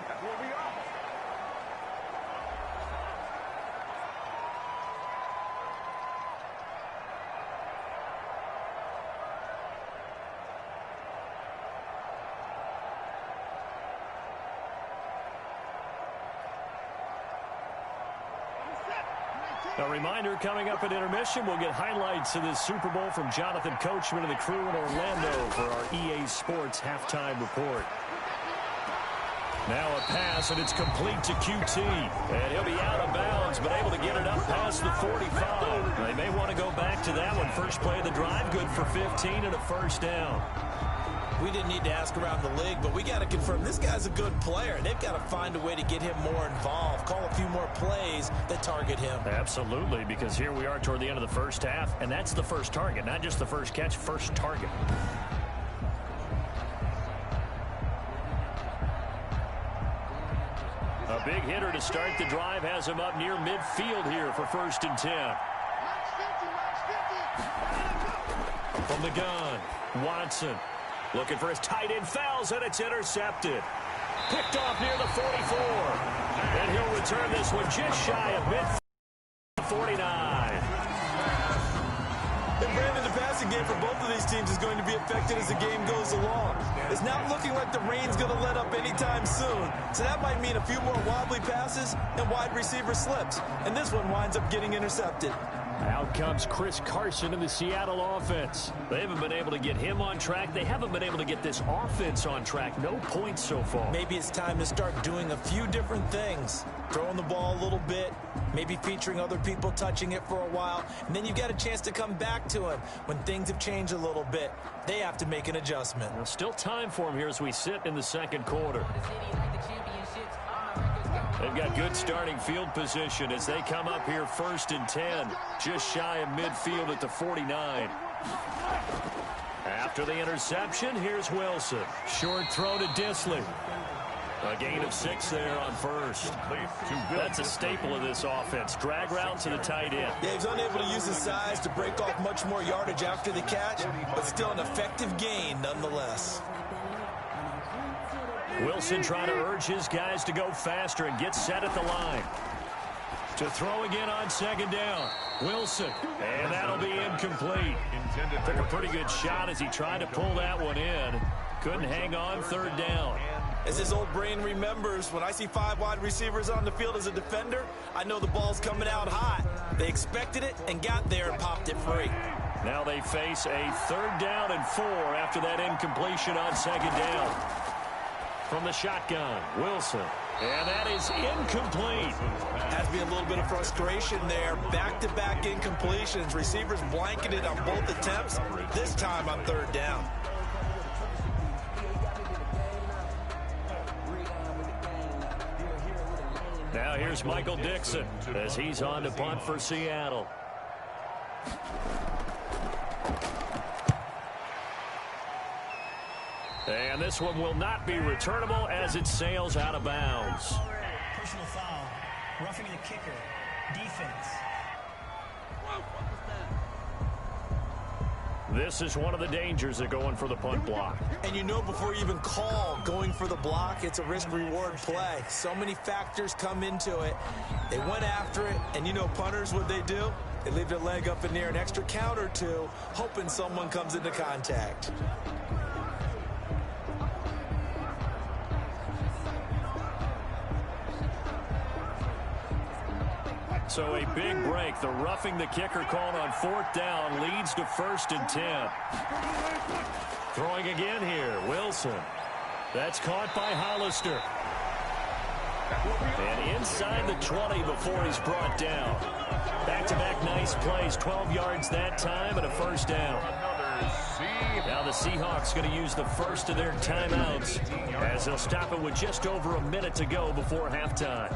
A reminder, coming up at intermission, we'll get highlights of this Super Bowl from Jonathan Coachman and the crew in Orlando for our EA Sports halftime report. Now a pass, and it's complete to QT. And he'll be out of bounds, but able to get it up past the 45. They may want to go back to that one. First play of the drive, good for 15 and a first down. We didn't need to ask around the league, but we got to confirm this guy's a good player. They've got to find a way to get him more involved, call a few more plays that target him. Absolutely, because here we are toward the end of the first half, and that's the first target, not just the first catch, first target. A big hitter to start the drive has him up near midfield here for 1st and 10. From the gun, Watson. Looking for his tight end, fouls, and it's intercepted. Picked off near the 44. And he'll return this one just shy of mid 49. And Brandon, the passing game for both of these teams is going to be affected as the game goes along. It's not looking like the rain's going to let up anytime soon. So that might mean a few more wobbly passes and wide receiver slips. And this one winds up getting intercepted. Out comes Chris Carson in the Seattle offense. They haven't been able to get him on track. They haven't been able to get this offense on track. No points so far. Maybe it's time to start doing a few different things. Throwing the ball a little bit, maybe featuring other people touching it for a while, and then you've got a chance to come back to him when things have changed a little bit. They have to make an adjustment. Well, still time for him here as we sit in the second quarter. They've got good starting field position as they come up here 1st and 10, just shy of midfield at the 49. After the interception, here's Wilson. Short throw to Disley. A gain of 6 there on first. That's a staple of this offense. Drag route to the tight end. Yeah, he's unable to use his size to break off much more yardage after the catch, but still an effective gain nonetheless. Wilson trying to urge his guys to go faster and get set at the line. To throw again on 2nd down. Wilson. And that'll be incomplete. Took a pretty good shot as he tried to pull that one in. Couldn't hang on 3rd down. As his old brain remembers, when I see 5 wide receivers on the field as a defender, I know the ball's coming out hot. They expected it and got there and popped it free. Now they face a 3rd down and 4 after that incompletion on 2nd down. From the shotgun, Wilson. And that is incomplete. Has to be a little bit of frustration there. Back-to-back incompletions. Receivers blanketed on both attempts, this time on 3rd down. Now here's Michael Dixon as he's on to punt for Seattle. And this one will not be returnable as it sails out of bounds. Personal foul, roughing the kicker, defense. This is one of the dangers of going for the punt block. And you know before you even call going for the block, it's a risk-reward play. So many factors come into it. They went after it, and you know punters, what they do? They leave their leg up in the air an extra count or two, hoping someone comes into contact. So a big break. The roughing the kicker called on 4th down leads to 1st and 10. Throwing again here, Wilson. That's caught by Hollister. And inside the 20 before he's brought down. Back-to-back nice plays, 12 yards that time and a 1st down. Now the Seahawks going to use the first of their timeouts as they'll stop it with just over a minute to go before halftime.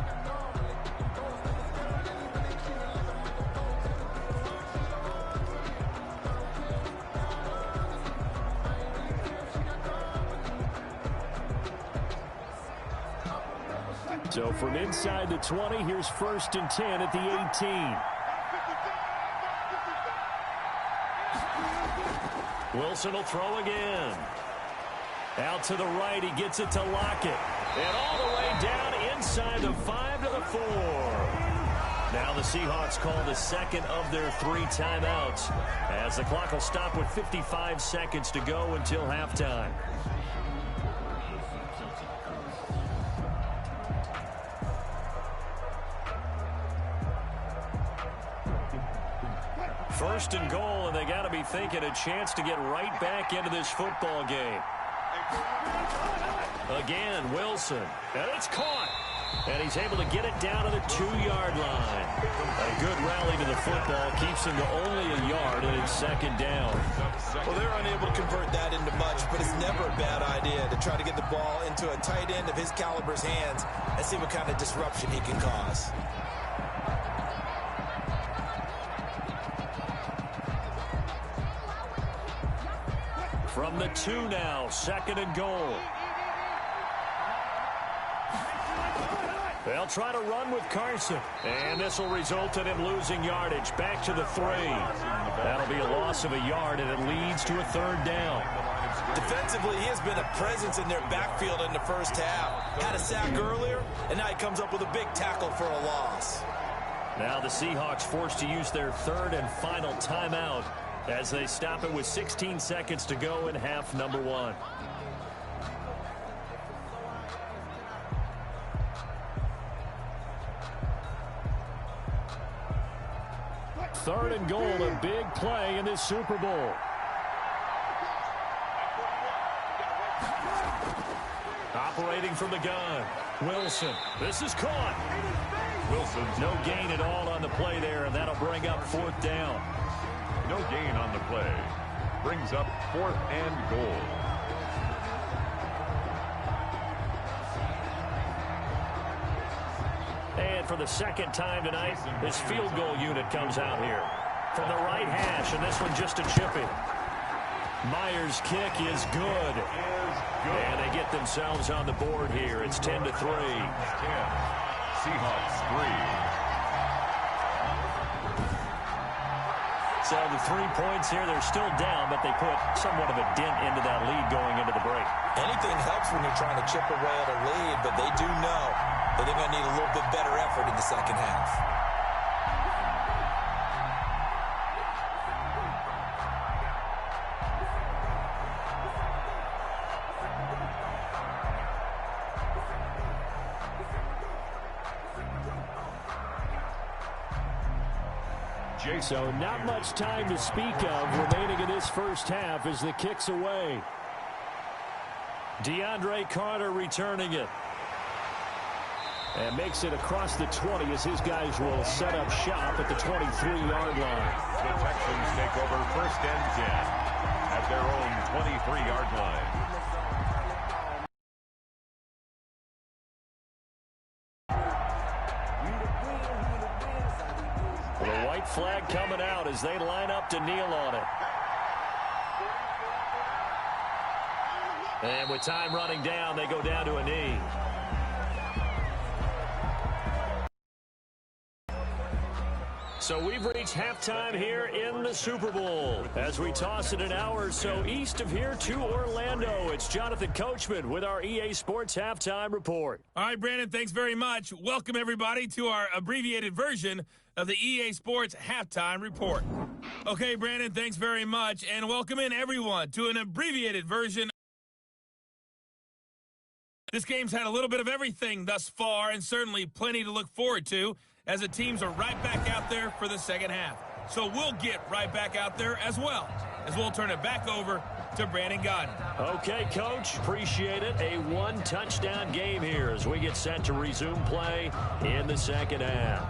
So from inside the 20, here's 1st and 10 at the 18. Wilson will throw again. Out to the right, he gets it to Lockett. And all the way down inside the 5 to the 4. Now the Seahawks call the second of their 3 timeouts as the clock will stop with 55 seconds to go until halftime. First and goal, and they got to be thinking a chance to get right back into this football game. Again, Wilson, and it's caught. And he's able to get it down to the 2-yard line. A good rally to the football keeps him to only a yard, and it's second down. Well, they're unable to convert that into much, but it's never a bad idea to try to get the ball into a tight end of his caliber's hands and see what kind of disruption he can cause. From the 2 now, second and goal. They'll try to run with Carson. And this will result in him losing yardage. Back to the 3. That'll be a loss of a yard, and it leads to a third down. Defensively, he has been a presence in their backfield in the first half. Had a sack earlier, and now he comes up with a big tackle for a loss. Now the Seahawks forced to use their third and final timeout as they stop it with 16 seconds to go in half number 1. Third and goal, a big play in this Super Bowl. Operating from the gun, Wilson. This is caught. Wilson's no gain at all on the play there, and that'll bring up 4th down. No gain on the play. Brings up 4th and goal. And for the second time tonight, this field goal unit comes out here. From the right hash, and this one just a chipping. Myers' kick is good. And they get themselves on the board here. It's 10-3. Seahawks 3. So the 3 points here, they're still down, but they put somewhat of a dent into that lead going into the break. Anything helps when you're trying to chip away at a lead, but they do know that they're going to need a little bit better effort in the second half. So not much time to speak of remaining in this first half as the kick's away. DeAndre Carter returning it. And makes it across the 20 as his guys will set up shop at the 23-yard line. The Texans take over 1st and 10 at their own 23-yard line. The white flag coming out as they line up to kneel on it. And with time running down, they go down to a knee. So we've reached halftime here in the Super Bowl. As we toss it an hour or so east of here to Orlando, it's Jonathan Coachman with our EA Sports Halftime Report. All right, Brandon, thanks very much. Welcome, everybody, to our abbreviated version of the EA Sports Halftime Report. Okay, Brandon, thanks very much, and welcome in, everyone, to an abbreviated version. This game's had a little bit of everything thus far, and certainly plenty to look forward to, as the teams are right back out there for the second half. So we'll get right back out there as well, as we'll turn it back over to Brandon Godden. Okay, Coach, appreciate it. A one-touchdown game here as we get set to resume play in the second half.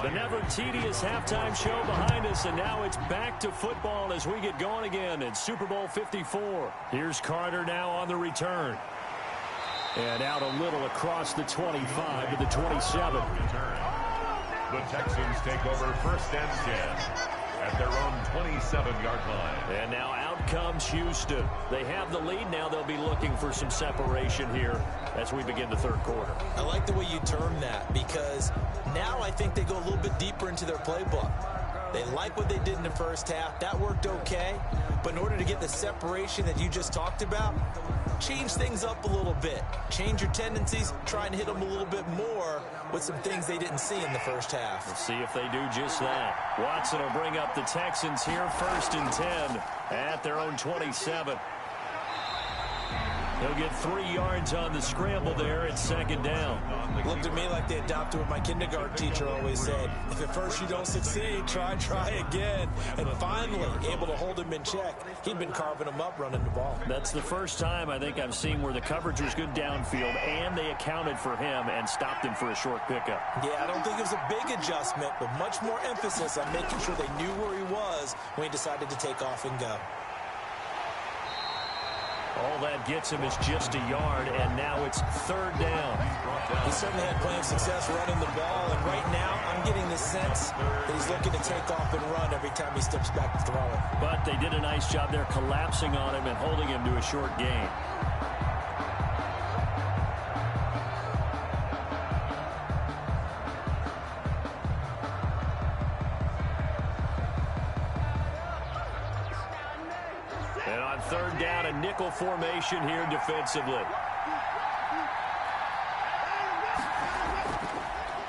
The never tedious halftime show behind us, and now it's back to football as we get going again in Super Bowl 54. Here's Carter now on the return. And out a little across the 25 to the 27. The Texans take over 1st and 10 at their own 27-yard line. And now out comes Houston. They have the lead. Now they'll be looking for some separation here as we begin the third quarter. I like the way you term that, because now I think they go a little bit deeper into their playbook. They like what they did in the first half. That worked okay. But in order to get the separation that you just talked about, change things up a little bit. Change your tendencies. Try and hit them a little bit more with some things they didn't see in the first half. Let's see if they do just that. Watson will bring up the Texans here 1st and 10 at their own 27. He'll get 3 yards on the scramble there at 2nd down. Looked to me like they adopted what my kindergarten teacher always said. If at first you don't succeed, try again. And finally, able to hold him in check. He'd been carving him up running the ball. That's the first time I think I've seen where the coverage was good downfield and they accounted for him and stopped him for a short pickup. Yeah, I don't think it was a big adjustment, but much more emphasis on making sure they knew where he was when he decided to take off and go. All that gets him is just a yard, and now it's 3rd down. He certainly had plenty of success running the ball, and right now I'm getting the sense that he's looking to take off and run every time he steps back to throw it. But they did a nice job there collapsing on him and holding him to a short gain. And on 3rd down, a nickel formation here defensively.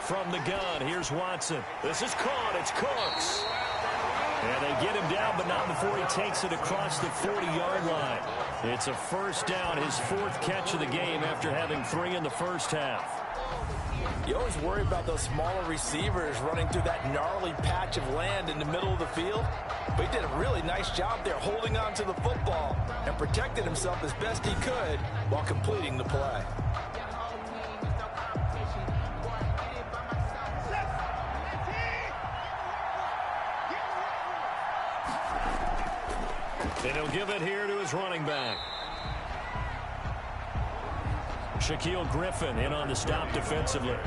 From the gun, here's Watson. This is caught. It's Cooks. And they get him down, but not before he takes it across the 40-yard line. It's a 1st down, his 4th catch of the game after having 3 in the first half. You always worry about those smaller receivers running through that gnarly patch of land in the middle of the field. But he did a really nice job there holding on to the football and protected himself as best he could while completing the play. And he'll give it here to his running back. Shaquille Griffin in on the stop defensively.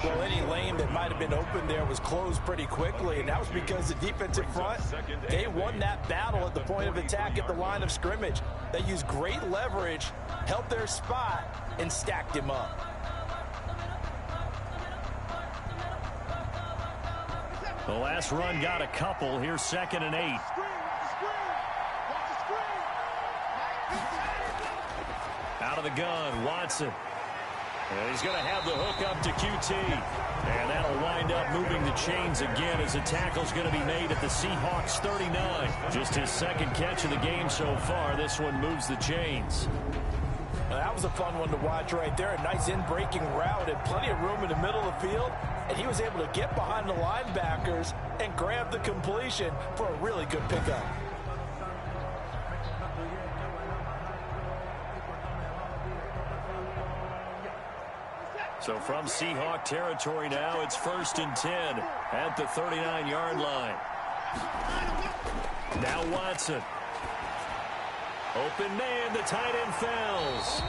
Well, any lane that might have been open there was closed pretty quickly, and that was because the defensive front, they won that battle at the point of attack at the line of scrimmage. They used great leverage, held their spot, and stacked him up. The last run got a couple. Here's 2nd and 8. Out of the gun, Watson. And he's going to have the hook up to QT. And that'll wind up moving the chains again as the tackle's going to be made at the Seahawks 39. Just his 2nd catch of the game so far. This one moves the chains. Now, that was a fun one to watch right there. A nice in-breaking route and plenty of room in the middle of the field. And he was able to get behind the linebackers and grab the completion for a really good pickup. So from Seahawk territory now, it's 1st and 10 at the 39-yard line. Now Watson. Open man, the tight end falls.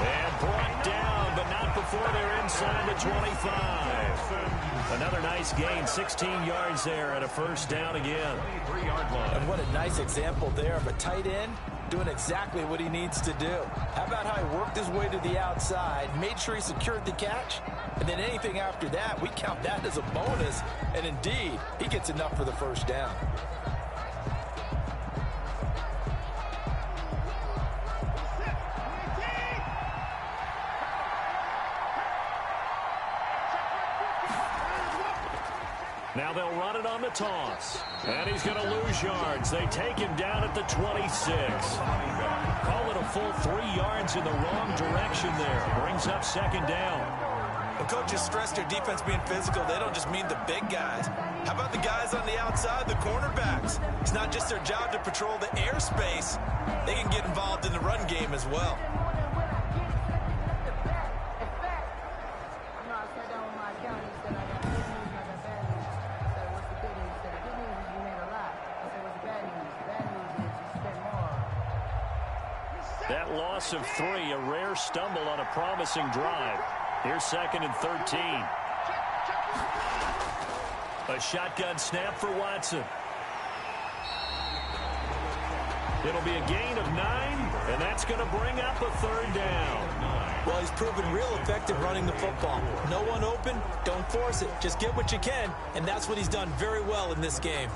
And brought down, but not before they're inside the 25. Another nice gain, 16 yards there at a 1st down again. 3-yard line. And what a nice example there of a tight end doing exactly what he needs to do. How about how he worked his way to the outside, made sure he secured the catch, and then anything after that, we count that as a bonus. And indeed, he gets enough for the 1st down. Now they'll run it on the toss. And he's going to lose yards. They take him down at the 26. Call it a full 3 yards in the wrong direction there. Brings up 2nd down. When coaches stress their defense being physical, they don't just mean the big guys. How about the guys on the outside, the cornerbacks? It's not just their job to patrol the airspace. They can get involved in the run game as well. That loss of 3, a rare stumble on a promising drive. Here's 2nd and 13. A shotgun snap for Watson. It'll be a gain of 9. And that's going to bring up a third down. Well, he's proven real effective running the football. No one open, don't force it. Just get what you can, and that's what he's done very well in this game.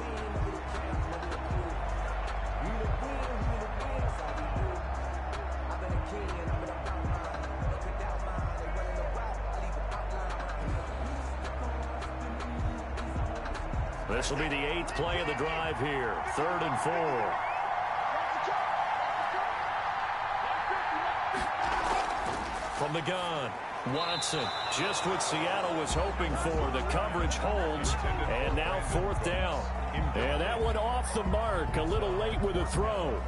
This will be the 8th play of the drive here. 3rd and 4. From the gun, Watson, just what Seattle was hoping for. The coverage holds, and now 4th down. And that one off the mark, a little late with a throw.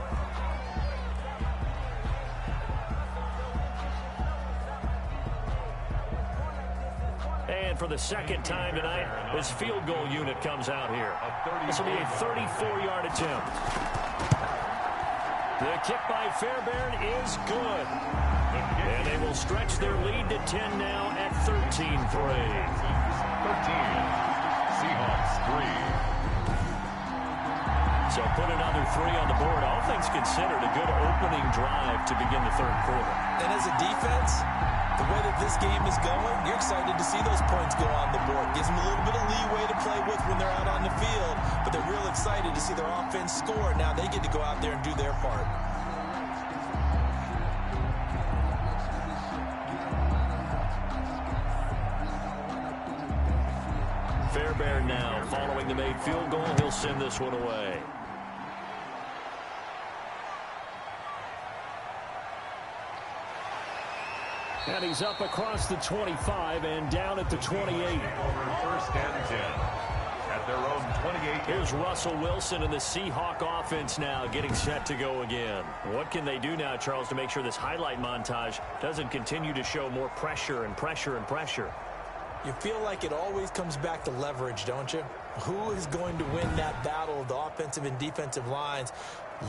And for the second time tonight, this field goal unit comes out here. This will be a 34-yard attempt. The kick by Fairbairn is good. And they will stretch their lead to 10 now at 13-3. 13. Seahawks 3. So put another 3 on the board. All things considered, a good opening drive to begin the third quarter. And as a defense, the way that this game is going, you're excited to see those points go on the board. Gives them a little bit of leeway to play with when they're out on the field, but they're real excited to see their offense score. Now they get to go out there and do their part. Fairbairn now following the made field goal. He'll send this one away. And he's up across the 25 and down at the 28. 1st and 10 at their own 28. Here's Russell Wilson and the Seahawk offense now getting set to go again. What can they do now, Charles, to make sure this highlight montage doesn't continue to show more pressure and pressure and pressure? You feel like it always comes back to leverage, don't you? Who is going to win that battle of the offensive and defensive lines?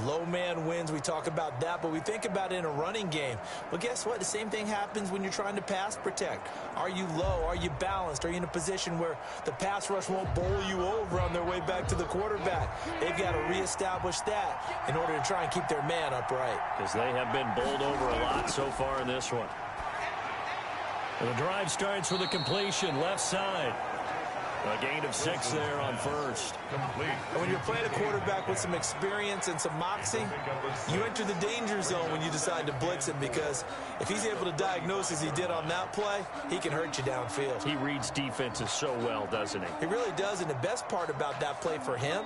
Low man wins. We talk about that, but we think about it in a running game. Well, guess what? The same thing happens when you're trying to pass protect. Are you low? Are you balanced? Are you in a position where the pass rush won't bowl you over on their way back to the quarterback? They've got to reestablish that in order to try and keep their man upright. Because they have been bowled over a lot so far in this one. The drive starts with a completion, left side. A gain of 6 there on first. And when you're playing a quarterback with some experience and some moxie, you enter the danger zone when you decide to blitz him, because if he's able to diagnose as he did on that play, he can hurt you downfield. He reads defenses so well, doesn't he? He really does, and the best part about that play for him,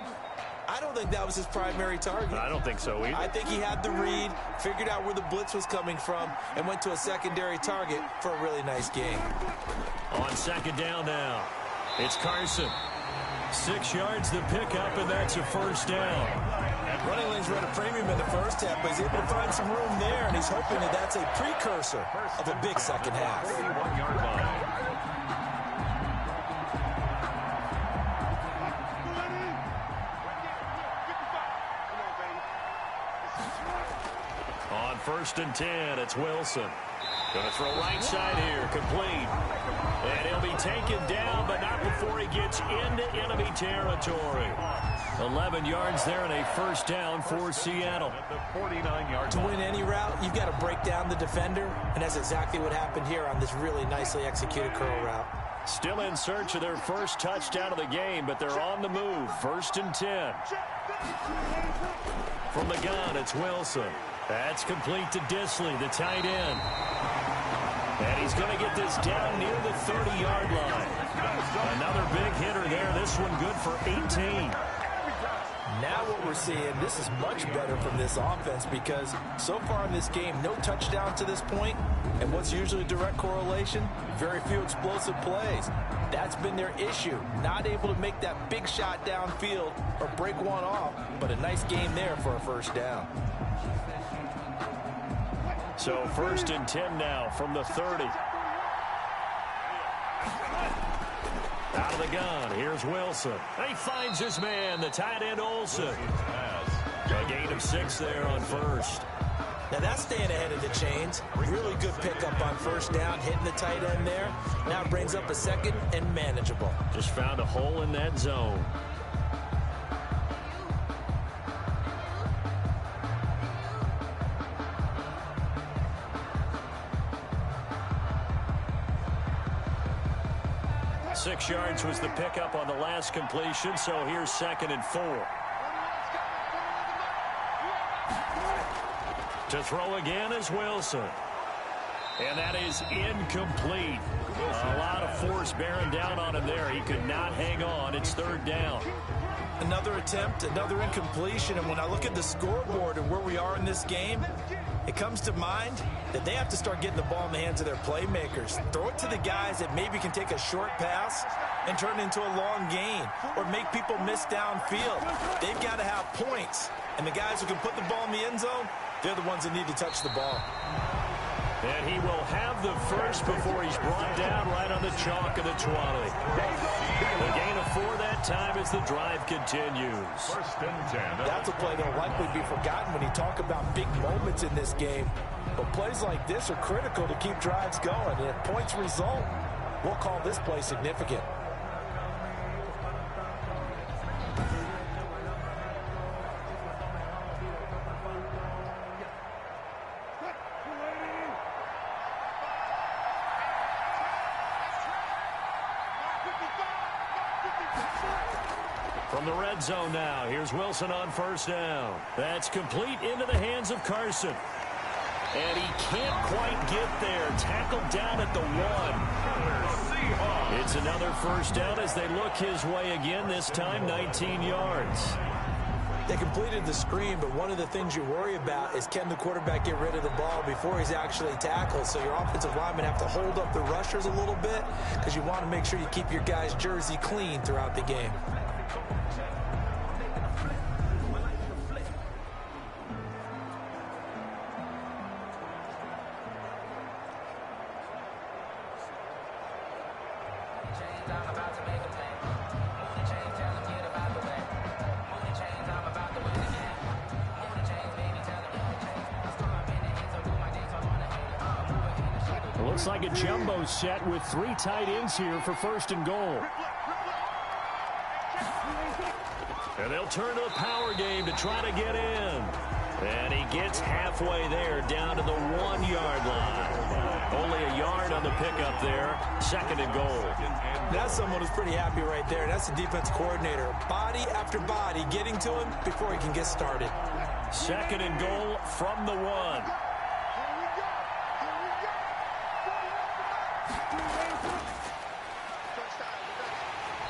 I don't think that was his primary target. I don't think so either. I think he had the read, figured out where the blitz was coming from, and went to a secondary target for a really nice game. On 2nd down now, it's Carson. 6 yards to pick up, and that's a 1st down. Running lanes run a premium in the first half, but he's able to find some room there, and he's hoping that that's a precursor of a big second half. 41-yard line. On 1st and 10, it's Wilson. Going to throw right side here, complete. And he'll be taken down, but not before he gets into enemy territory. 11 yards there and a 1st down for Seattle. To win any route, you've got to break down the defender, and that's exactly what happened here on this really nicely executed curl route. Still in search of their first touchdown of the game, but they're on the move. 1st and 10. From the gun, it's Wilson. That's complete to Disley, the tight end. And he's going to get this down near the 30-yard line. Another big hitter there. This one good for 18. Now what we're seeing, this is much better from this offense, because so far in this game, no touchdown to this point, and what's usually a direct correlation, very few explosive plays. That's been their issue, not able to make that big shot downfield or break one off, but a nice game there for a 1st down. So 1st and 10 now from the 30. Out of the gun, here's Wilson. He finds his man, the tight end Olsen. A gain of 6 there on 1st. Now that's staying ahead of the chains. Really good pickup on 1st down, hitting the tight end there. Now it brings up a 2nd and manageable. Just found a hole in that zone. 6 yards was the pickup on the last completion, so here's 2nd and 4. To throw again is Wilson. And that is incomplete. A lot of force bearing down on him there. He could not hang on. It's 3rd down. Another attempt, another incompletion. And when I look at the scoreboard and where we are in this game, it comes to mind that they have to start getting the ball in the hands of their playmakers. Throw it to the guys that maybe can take a short pass and turn it into a long gain or make people miss downfield. They've got to have points. And the guys who can put the ball in the end zone, they're the ones that need to touch the ball. And he will have the first before he's brought down right on the chalk of the 20. The gain of 4 that time as the drive continues. 1st and 10. That's a play that will likely be forgotten when you talk about big moments in this game. But plays like this are critical to keep drives going. And if points result, we'll call this play significant. From the red zone now, here's Wilson on 1st down. That's complete into the hands of Carson. And he can't quite get there. Tackled down at the 1. It's another 1st down as they look his way again, this time 19 yards. They completed the screen, but one of the things you worry about is can the quarterback get rid of the ball before he's actually tackled. So your offensive linemen have to hold up the rushers a little bit because you want to make sure you keep your guys' jersey clean throughout the game. Looks like a jumbo set with 3 tight ends here for 1st and goal. And they'll turn to the power game to try to get in. And he gets halfway there, down to the 1-yard line. Only a yard on the pickup there. 2nd and goal. That's someone who's pretty happy right there. That's the defense coordinator. Body after body getting to him before he can get started. 2nd and goal from the 1.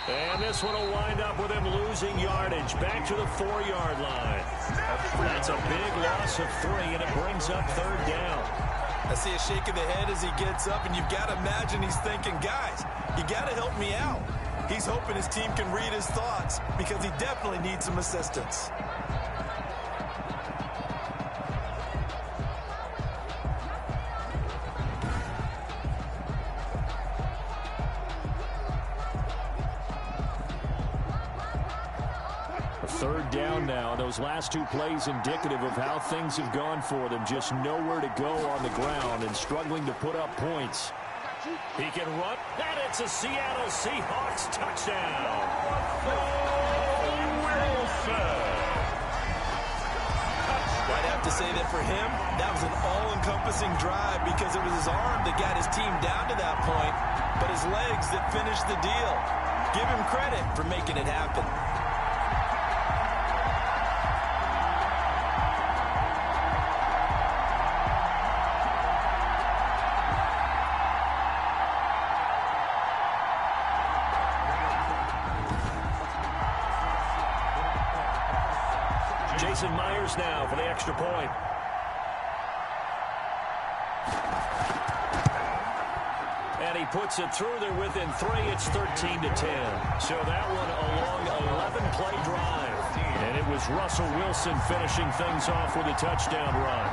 And this one will wind up with him losing yardage back to the 4-yard line. That's a big loss of 3, and it brings up 3rd down. I see a shake of the head as he gets up, and you've got to imagine he's thinking, guys, you got to help me out. He's hoping his team can read his thoughts because he definitely needs some assistance. Third down now. Those last 2 plays indicative of how things have gone for them. Just nowhere to go on the ground and struggling to put up points. He can run, and it's a Seattle Seahawks touchdown. I'd have to say that for him, that was an all-encompassing drive because it was his arm that got his team down to that point, but his legs that finished the deal. Give him credit for making it happen. Myers now for the extra point. And he puts it through there within 3. It's 13-10. So that one a long 11-play drive. And it was Russell Wilson finishing things off with a touchdown run.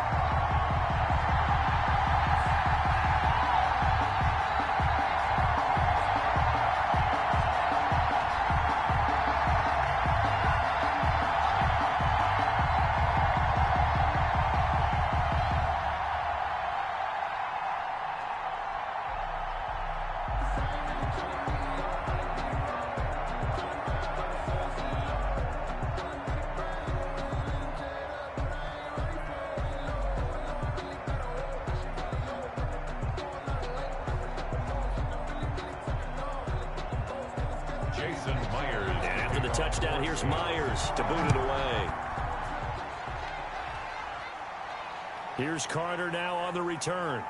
the touchdown. Here's Myers to boot it away. Here's Carter now on the return.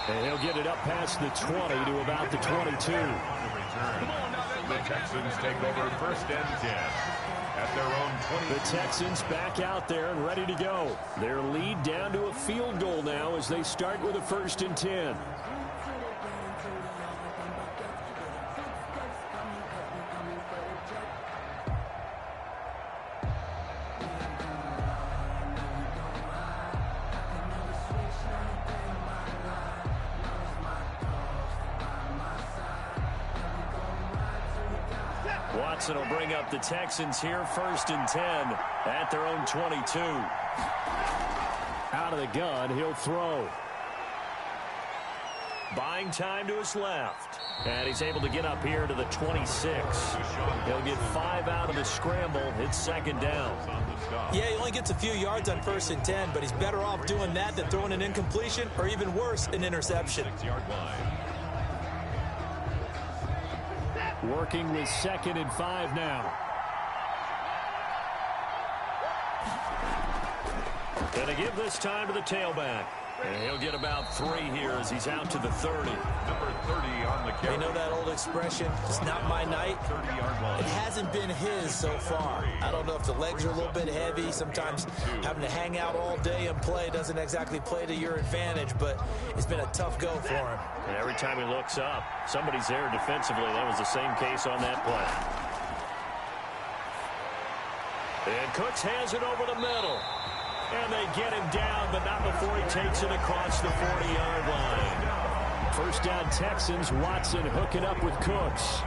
And he'll get it up past the 20 to about the 22. The Texans take over 1st and 10 at their own 20. The Texans back out there and ready to go. Their lead down to a field goal now as they start with a 1st and 10. Watson will bring up the Texans here, 1st and 10 at their own 22. Out of the gun, he'll throw. Buying time to his left. And he's able to get up here to the 26. He'll get 5 out of the scramble. It's 2nd down. Yeah, he only gets a few yards on 1st and 10, but he's better off doing that than throwing an incompletion or even worse, an interception. 6-yard line. Working with 2nd and 5 now. Gonna give this time to the tailback. And he'll get about 3 here as he's out to the 30. Number 30 on the carry. You know that old expression, it's not my night? 30-yard line. It hasn't been his so far. I don't know if the legs are a little bit heavy. Sometimes having to hang out all day and play doesn't exactly play to your advantage, but it's been a tough go for him. And every time he looks up, somebody's there defensively. That was the same case on that play. And Cooks has it over the middle. And they get him down, but not before he takes it across the 40-yard line. 1st down Texans. Watson hooking up with Cooks.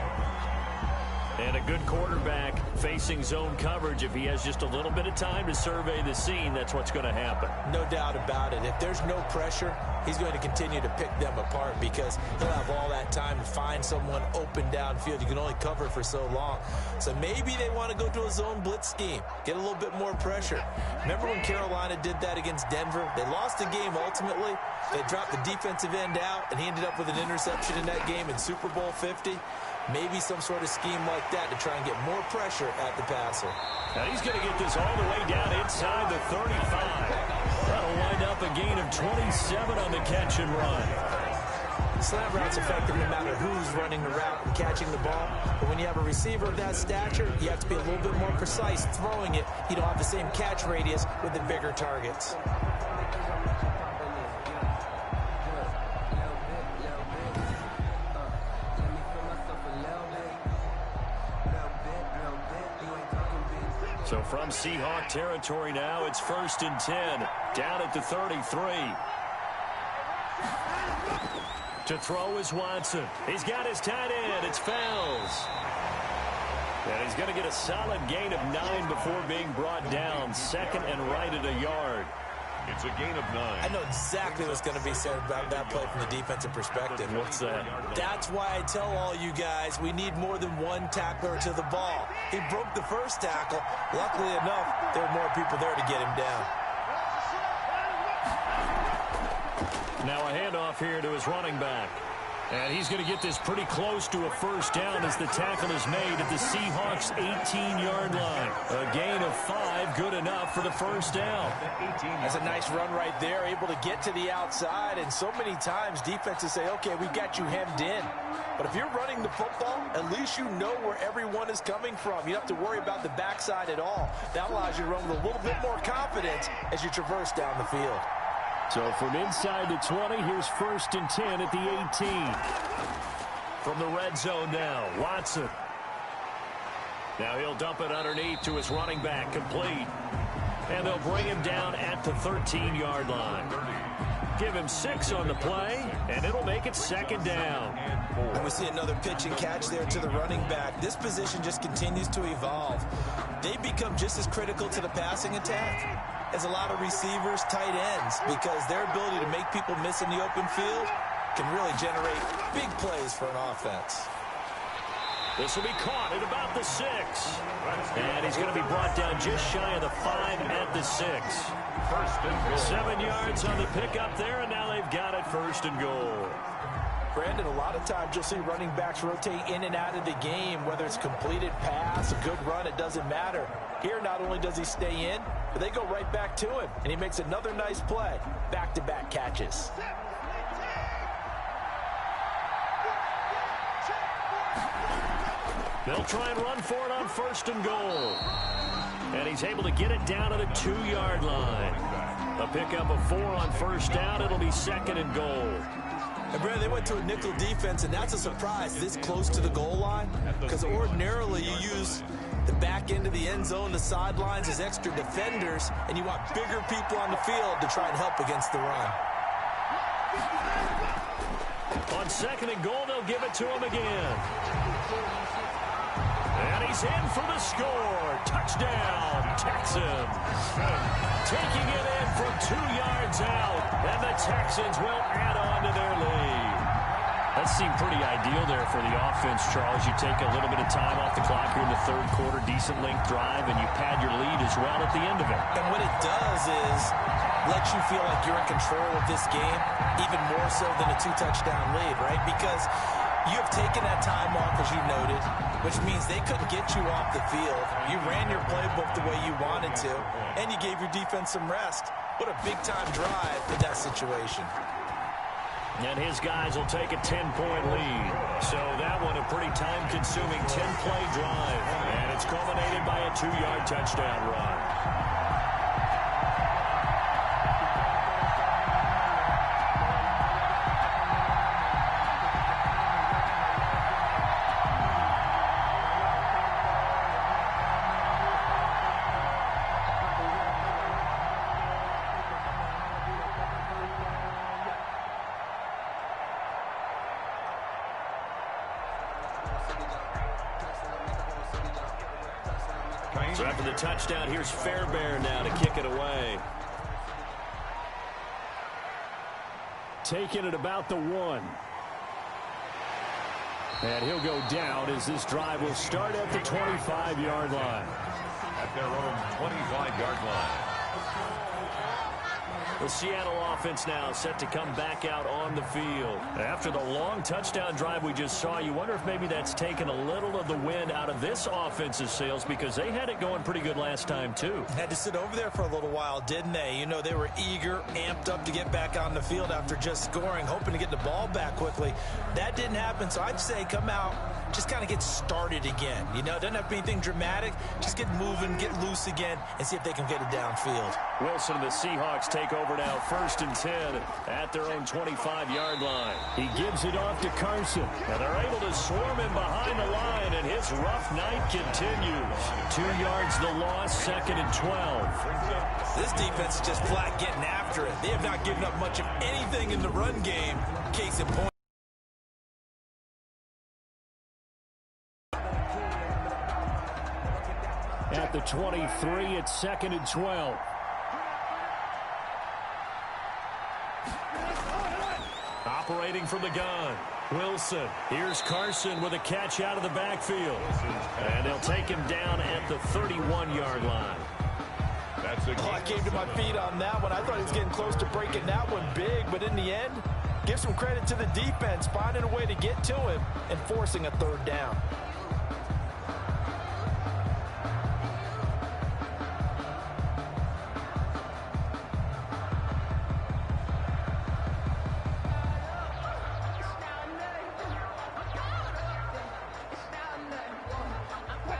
And a good quarterback facing zone coverage. If he has just a little bit of time to survey the scene, that's what's going to happen. No doubt about it. If there's no pressure, he's going to continue to pick them apart because he'll have all that time to find someone open downfield. You can only cover for so long. So maybe they want to go to a zone blitz scheme, get a little bit more pressure. Remember when Carolina did that against Denver? They lost the game ultimately. They dropped the defensive end out, and he ended up with an interception in that game in Super Bowl 50. Maybe some sort of scheme like that to try and get more pressure at the passer. Now he's going to get this all the way down inside the 35. That'll wind up a gain of 27 on the catch and run. Slant route's effective no matter who's running the route and catching the ball. But when you have a receiver of that stature, you have to be a little bit more precise throwing it. You don't have the same catch radius with the bigger targets. So from Seahawk territory now, it's 1st and 10. Down at the 33. To throw is Watson. He's got his tight end. It's Fells. And he's going to get a solid gain of 9 before being brought down. 2nd and right at a yard. It's a gain of 9. I know exactly what's going to be said about that play from the defensive perspective. What's that? That's why I tell all you guys we need more than one tackler to the ball. He broke the first tackle. Luckily enough, there were more people there to get him down. Now a handoff here to his running back. And he's going to get this pretty close to a 1st down as the tackle is made at the Seahawks' 18-yard line. A gain of 5, good enough for the 1st down. That's a nice run right there, able to get to the outside. And so many times defenses say, okay, we got you hemmed in. But if you're running the football, at least you know where everyone is coming from. You don't have to worry about the backside at all. That allows you to run with a little bit more confidence as you traverse down the field. So from inside the 20, here's 1st and 10 at the 18. From the red zone now, Watson. Now he'll dump it underneath to his running back, complete. And they'll bring him down at the 13-yard line. Give him 6 on the play, and it'll make it 2nd down. And we see another pitch and catch there to the running back. This position just continues to evolve. They become just as critical to the passing attack as a lot of receivers, tight ends, because their ability to make people miss in the open field can really generate big plays for an offense. This will be caught at about the 6. And he's going to be brought down just shy of the 5 at the 6. 1st and goal. 7 yards on the pickup there, and now they've got it 1st and goal. Brad, Brendan, a lot of times you'll see running backs rotate in and out of the game, whether it's completed pass, a good run, it doesn't matter. Here, not only does he stay in, but they go right back to him, and he makes another nice play. Back-to-back catches. They'll try and run for it on 1st and goal. And he's able to get it down to the 2-yard line. A pickup of 4 on 1st down. It'll be 2nd and goal. And, Brad, they went to a nickel defense, and that's a surprise this close to the goal line, because ordinarily you use the back end of the end zone, the sidelines as extra defenders, and you want bigger people on the field to try and help against the run. On 2nd and goal, they'll give it to him again. And he's in for the score. Touchdown, Texans. Taking it in from 2 yards out, and the Texans will add on to their lead. That seemed pretty ideal there for the offense, Charles. You take a little bit of time off the clock here in the 3rd quarter, decent length drive, and you pad your lead as well at the end of it. And what it does is let you feel like you're in control of this game, even more so than a 2-touchdown lead, right? Because you have taken that time off, as you noted, which means they couldn't get you off the field. You ran your playbook the way you wanted to, and you gave your defense some rest. What a big-time drive in that situation. And his guys will take a 10-point lead. So that one a pretty time-consuming 10-play drive. And it's culminated by a 2-yard touchdown run. So after the touchdown, here's Fairbairn now to kick it away. Taking it about the 1. And he'll go down as this drive will start at the 25-yard line. At their own 25-yard line. The Seattle offense now set to come back out on the field. After the long touchdown drive we just saw, you wonder if maybe that's taken a little of the wind out of this offense's sails, because they had it going pretty good last time, too. Had to sit over there for a little while, didn't they? You know, they were eager, amped up to get back on the field after just scoring, hoping to get the ball back quickly. That didn't happen, so I'd say come out, just kind of get started again. You know, it doesn't have to be anything dramatic. Just get moving, get loose again, and see if they can get it downfield. Wilson and the Seahawks take over now, 1st and 10 at their own 25-yard line. He gives it off to Carson, and they're able to swarm him behind the line, and his rough night continues. 2 yards the loss, 2nd and 12. This defense is just flat getting after it. They have not given up much of anything in the run game. Case in point. At the 23, it's 2nd and 12. Operating from the gun, Wilson. Here's Carson with a catch out of the backfield. And they'll take him down at the 31-yard line. I came to my feet on that one. I thought he was getting close to breaking that one big, but in the end, give some credit to the defense, finding a way to get to him and forcing a 3rd down.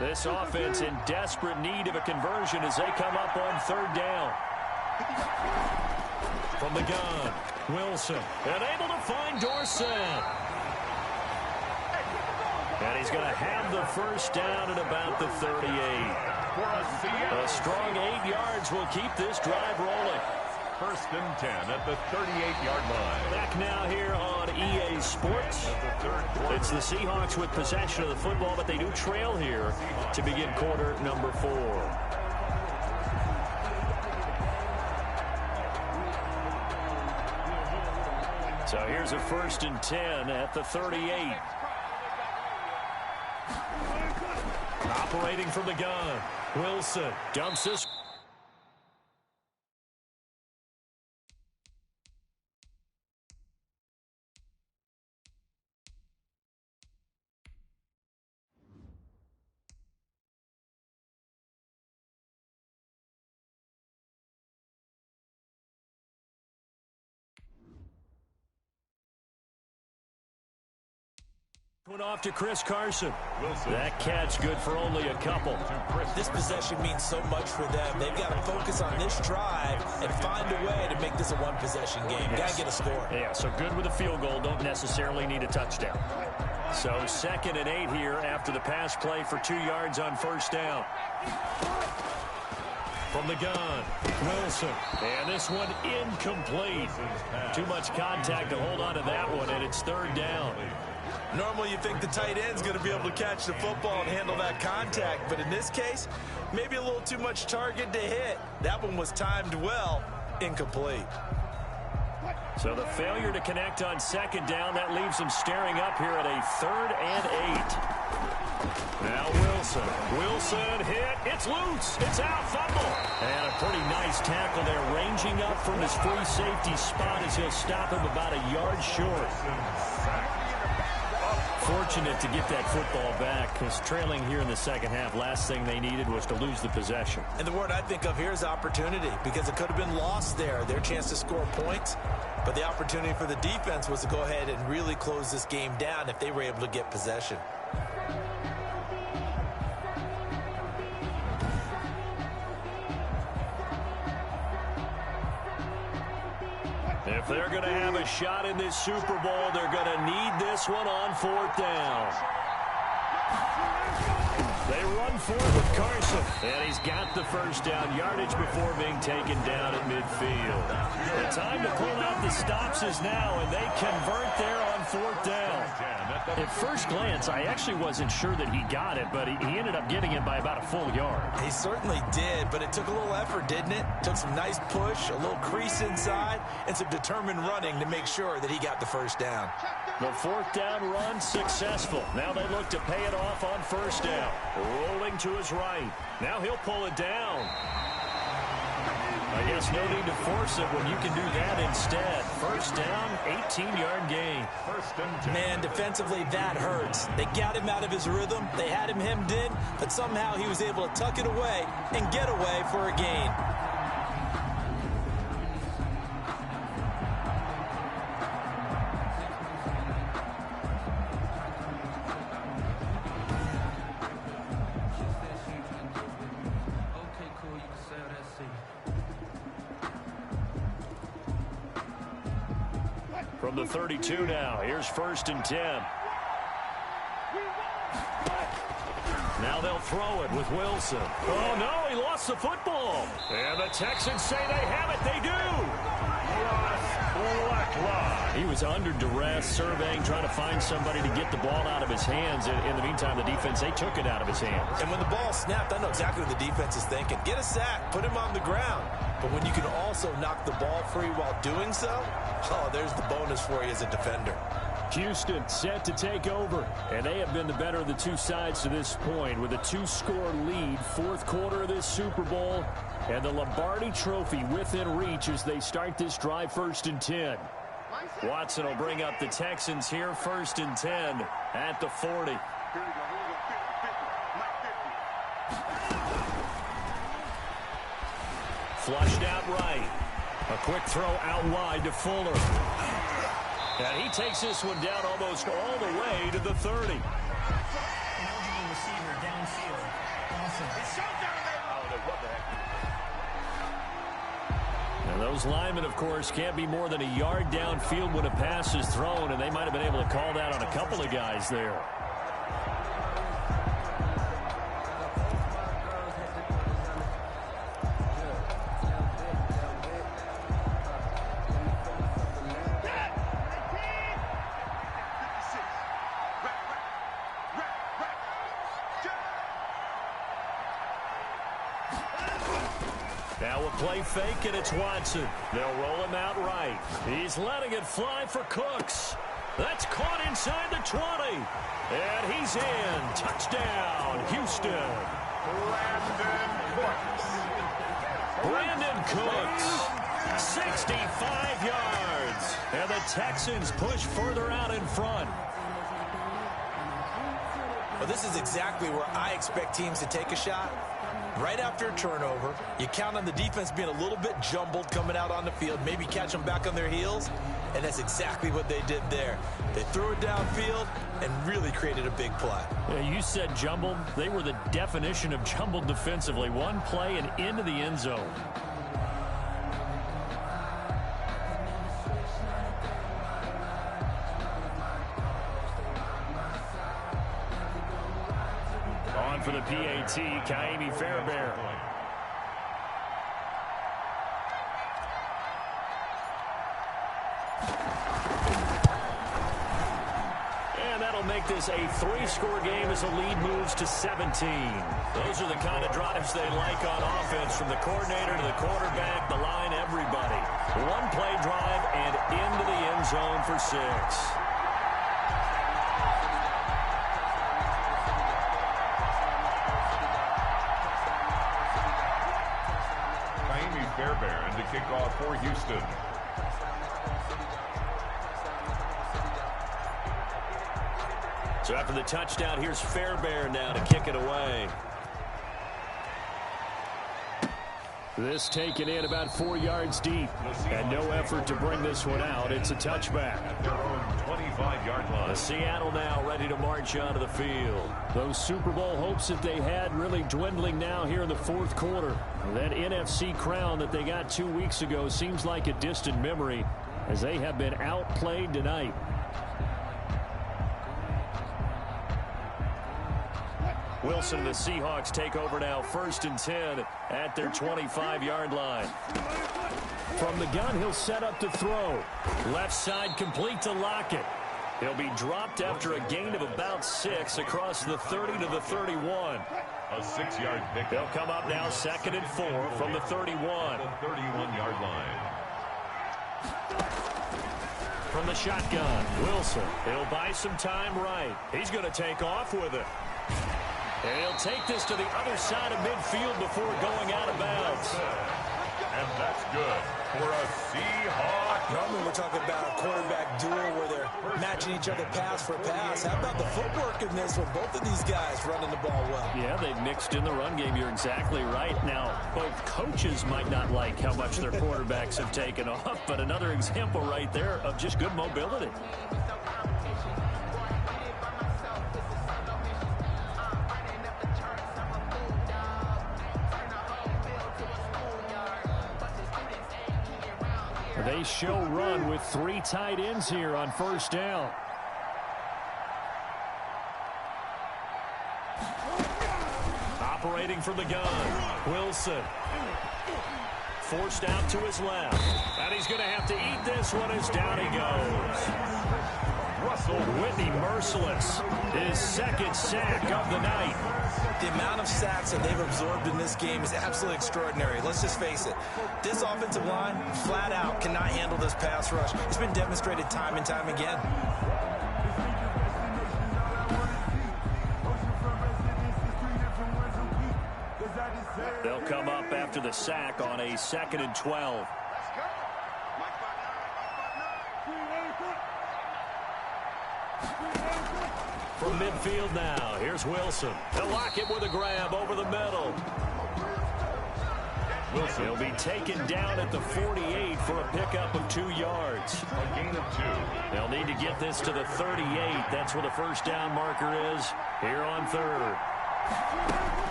This offense in desperate need of a conversion as they come up on 3rd down. From the gun, Wilson, and able to find Dorsett. And he's going to have the 1st down at about the 38. A strong 8 yards will keep this drive rolling. 1st and 10 at the 38-yard line. Back now here on EA Sports. It's the Seahawks with possession of the football, but they do trail here to begin quarter number 4. So here's a 1st and 10 at the 38. Operating from the gun, Wilson dumps this. Went off to Chris Carson. That catch good for only a couple. This possession means so much for them. They've got to focus on this drive and find a way to make this a one-possession game. Got to get a score. Yeah, so good with a field goal. Don't necessarily need a touchdown. So 2nd and 8 here after the pass play for 2 yards on first down. From the gun, Wilson. And this one incomplete. Too much contact to hold on to that one, and it's 3rd down. Normally you think the tight end's going to be able to catch the football and handle that contact, but in this case, maybe a little too much target to hit. That one was timed well, incomplete. So the failure to connect on 2nd down, that leaves him staring up here at a 3rd and 8. Now Wilson. Wilson hit. It's loose. It's out. Fumble. And a pretty nice tackle there, ranging up from his free safety spot as he'll stop him about a yard short. Fortunate to get that football back, because trailing here in the 2nd half, last thing they needed was to lose the possession. And the word I think of here is opportunity, because it could have been lost there, their chance to score points. But the opportunity for the defense was to go ahead and really close this game down if they were able to get possession. If they're going to have a shot in this Super Bowl, they're going to need this one on 4th down. They run for it with Carson, and he's got the first down yardage before being taken down at midfield. The time to pull out the stops is now, and they convert there on 4th down. At first glance, I actually wasn't sure that he got it, but he ended up getting it by about a full yard. He certainly did, but it took a little effort, didn't it? Took some nice push, a little crease inside, and some determined running to make sure that he got the first down. The 4th down run successful. Now they look to pay it off on 1st down. Rolling to his right. Now he'll pull it down. I guess no need to force it when you can do that instead. 1st down, 18-yard gain. Man, defensively, that hurts. They got him out of his rhythm. They had him hemmed in, but somehow he was able to tuck it away and get away for a gain. From the 32 now, here's 1st and 10. Now they'll throw it with Wilson. Oh, no, he lost the football. And the Texans say they have it. They do. He was under duress, surveying, trying to find somebody to get the ball out of his hands. In the meantime, the defense, they took it out of his hands. And when the ball snapped, I know exactly what the defense is thinking. Get a sack, put him on the ground. But when you can also knock the ball free while doing so, oh, there's the bonus for you as a defender. Houston set to take over, and they have been the better of the two sides to this point with a 2-score lead. 4th quarter of this Super Bowl, and the Lombardi Trophy within reach as they start this drive. 1st and 10. Watson will bring up the Texans here. 1st and 10 at the 40. Flushed out right. A quick throw out wide to Fuller. And he takes this one down almost all the way to the 30. Eligible receiver downfield. Awesome. And those linemen, of course, can't be more than a yard downfield when a pass is thrown, and they might have been able to call that on a couple of guys there. Now a play fake, and it's Watson. They'll roll him out right. He's letting it fly for Cooks. That's caught inside the 20. And he's in. Touchdown, Houston. Brandon Cooks. 65 yards. And the Texans push further out in front. Well, this is exactly where I expect teams to take a shot. Right after a turnover, you count on the defense being a little bit jumbled coming out on the field, maybe catch them back on their heels, and that's exactly what they did there. They threw it downfield and really created a big play. Yeah, you said jumbled. They were the definition of jumbled defensively. One play and into the end zone. On for the PAT, Kaimi Fairbairn. And that'll make this a 3-score game as the lead moves to 17. Those are the kind of drives they like on offense, from the coordinator to the quarterback, the line, everybody. One-play drive and into the end zone for 6. Fairbairn to kick off for Houston. So after the touchdown, here's Fairbairn now to kick it away. This taken in about 4 yards deep. And no effort to bring this one out. It's a touchback. At their own 25-yard line. Seattle now ready to march onto the field. Those Super Bowl hopes that they had really dwindling now here in the fourth quarter. That NFC crown that they got 2 weeks ago seems like a distant memory, as they have been outplayed tonight. Wilson and the Seahawks take over now, 1st and 10 at their 25-yard line. From the gun, he'll set up to throw. Left side complete to Lockett. He'll be dropped after a gain of about 6 across the 30 to the 31. A 6-yard pick. They'll come up now 2nd and 4 from the 31. The 31-yard line. From the shotgun, Wilson. He'll buy some time right. He's going to take off with it. And he'll take this to the other side of midfield before going out of bounds. And that's good for a Seahawk. Normally we're talking about a quarterback duel where they're matching each other pass for pass. How about the footwork in this with both of these guys running the ball well? Yeah, they've mixed in the run game. You're exactly right. Now, both coaches might not like how much their quarterbacks have taken off, but another example right there of just good mobility. They show run with 3 tight ends here on 1st down. Operating from the gun, Wilson. Forced out to his left. And he's going to have to eat this one as down he goes. Whitney merciless. His 2nd sack of the night. The amount of sacks that they've absorbed in this game is absolutely extraordinary. Let's just face it. This offensive line, flat out, cannot handle this pass rush. It's been demonstrated time and time again. They'll come up after the sack on a 2nd and 12. From midfield now, here's Wilson. They'll lock it with a grab over the middle. Wilson will be taken down at the 48 for a pickup of 2 yards. A gain of 2. They'll need to get this to the 38. That's where the 1st down marker is here on 3rd.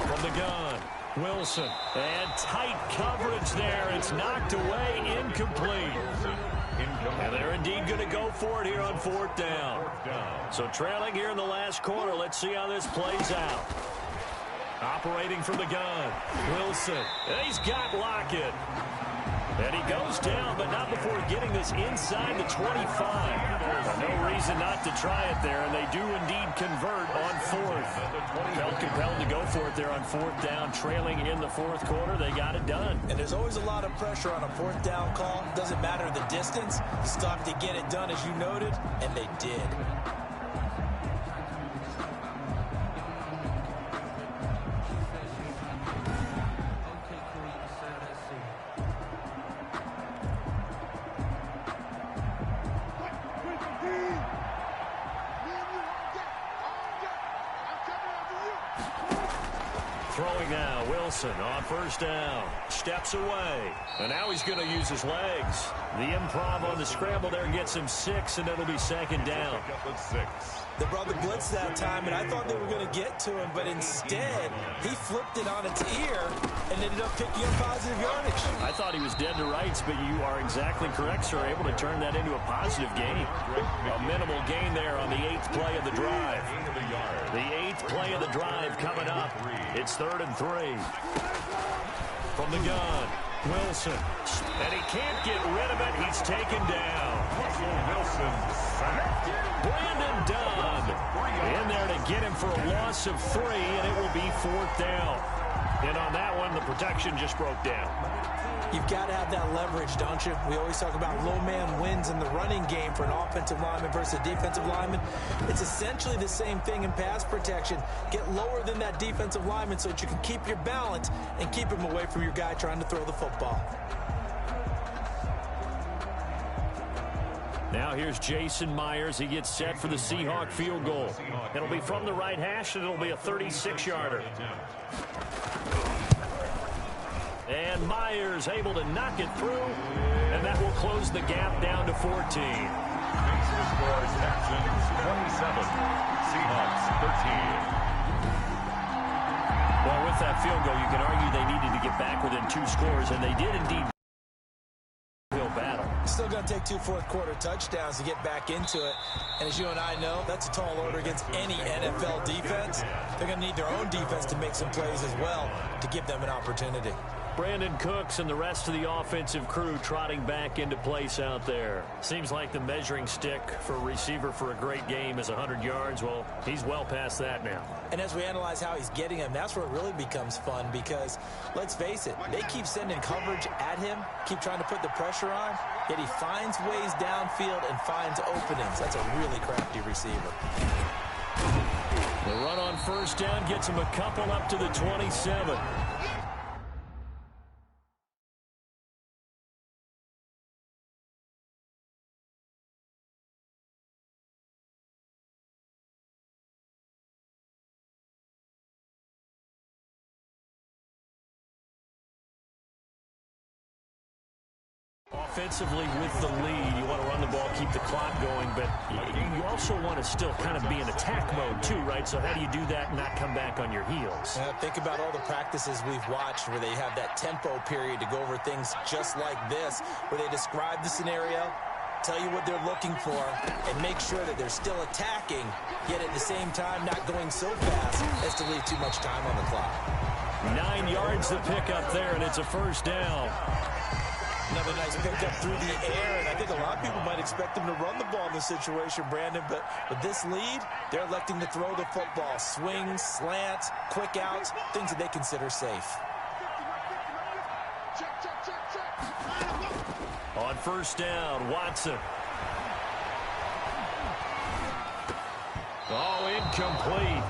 From the gun, Wilson. And tight coverage there. It's knocked away, incomplete. And they're indeed going to go for it here on 4th down. So trailing here in the last quarter. Let's see how this plays out. Operating from the gun, Wilson. And he's got Lockett. And he goes down, but not before getting this inside the 25. No reason not to try it there, and they do indeed convert on 4th. Felt compelled to go for it there on 4th down, trailing in the 4th quarter. They got it done. And there's always a lot of pressure on a 4th down call. Doesn't matter the distance. You still have to get it done, as you noted, and they did. Throwing now, Wilson on first down. Steps away. And now he's going to use his legs. The improv on the scramble there gets him 6, and it'll be second down. They brought the blitz that time, and I thought they were going to get to him, but instead, he flipped it on its ear and ended up picking up positive yardage. I thought he was dead to rights, but you are exactly correct, sir. Able to turn that into a positive gain. A minimal gain there on the 8th play of the drive. The 8th play of the drive coming up. It's 3rd and 3. From the gun, Wilson. And he can't get rid of it. He's taken down. Wilson sacked. Brandon Dunn in there to get him for a loss of 3, and it will be 4th down. And on that one, the protection just broke down. You've got to have that leverage, don't you? We always talk about low man wins in the running game for an offensive lineman versus a defensive lineman. It's essentially the same thing in pass protection. Get lower than that defensive lineman so that you can keep your balance and keep him away from your guy trying to throw the football. Now here's Jason Myers. He gets set for the Seahawk field goal. It'll be from the right hash, and it'll be a 36-yarder. And Myers able to knock it through, and that will close the gap down to 14. Makes the score Texans 27, Seahawks 13. Well, with that field goal, you can argue they needed to get back within 2 scores, and they did indeed. Battle. Still going to take 2 fourth-quarter touchdowns to get back into it. And as you and I know, that's a tall order against any NFL defense. They're going to need their own defense to make some plays as well to give them an opportunity. Brandon Cooks and the rest of the offensive crew trotting back into place out there. Seems like the measuring stick for a receiver for a great game is 100 yards. Well, he's well past that now. And as we analyze how he's getting them, that's where it really becomes fun because, let's face it, they keep sending coverage at him, keep trying to put the pressure on, yet he finds ways downfield and finds openings. That's a really crafty receiver. The run on first down gets him a couple up to the 27. Offensively with the lead, you want to run the ball, keep the clock going, but you also want to still kind of be in attack mode too, right? So how do you do that and not come back on your heels? Think about all the practices we've watched where they have that tempo period to go over things just like this, where they describe the scenario, tell you what they're looking for, and make sure that they're still attacking, yet at the same time not going so fast as to leave too much time on the clock. 9 yards to pick up there, and it's a first down. Another nice pickup through the air, and I think a lot of people might expect them to run the ball in this situation, Brandon, but with this lead, they're electing to throw the football. Swings, slants, quick outs, things that they consider safe. On first down, Watson. Oh, incomplete.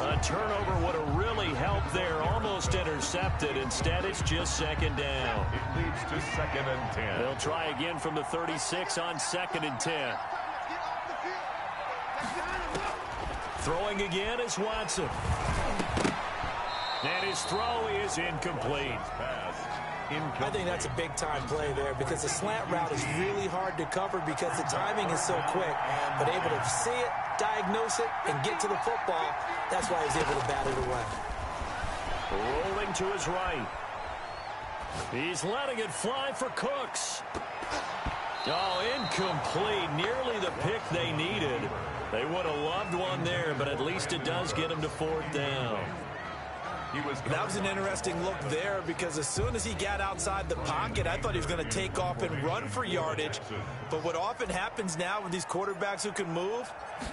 A turnover would have really helped there. Almost intercepted. Instead, it's just second down. It leads to 2nd and 10. They'll try again from the 36 on 2nd and 10. Throwing again is Watson. And his throw is incomplete. I think that's a big-time play there because the slant route is really hard to cover because the timing is so quick. But able to see it, diagnose it, and get to the football, that's why he's able to bat it away. Rolling to his right. He's letting it fly for Cooks. Oh, incomplete. Nearly the pick they needed. They would have loved one there, but at least it does get him to 4th down. That was an interesting look there because as soon as he got outside the pocket, I thought he was going to take off and run for yardage. But what often happens now with these quarterbacks who can move,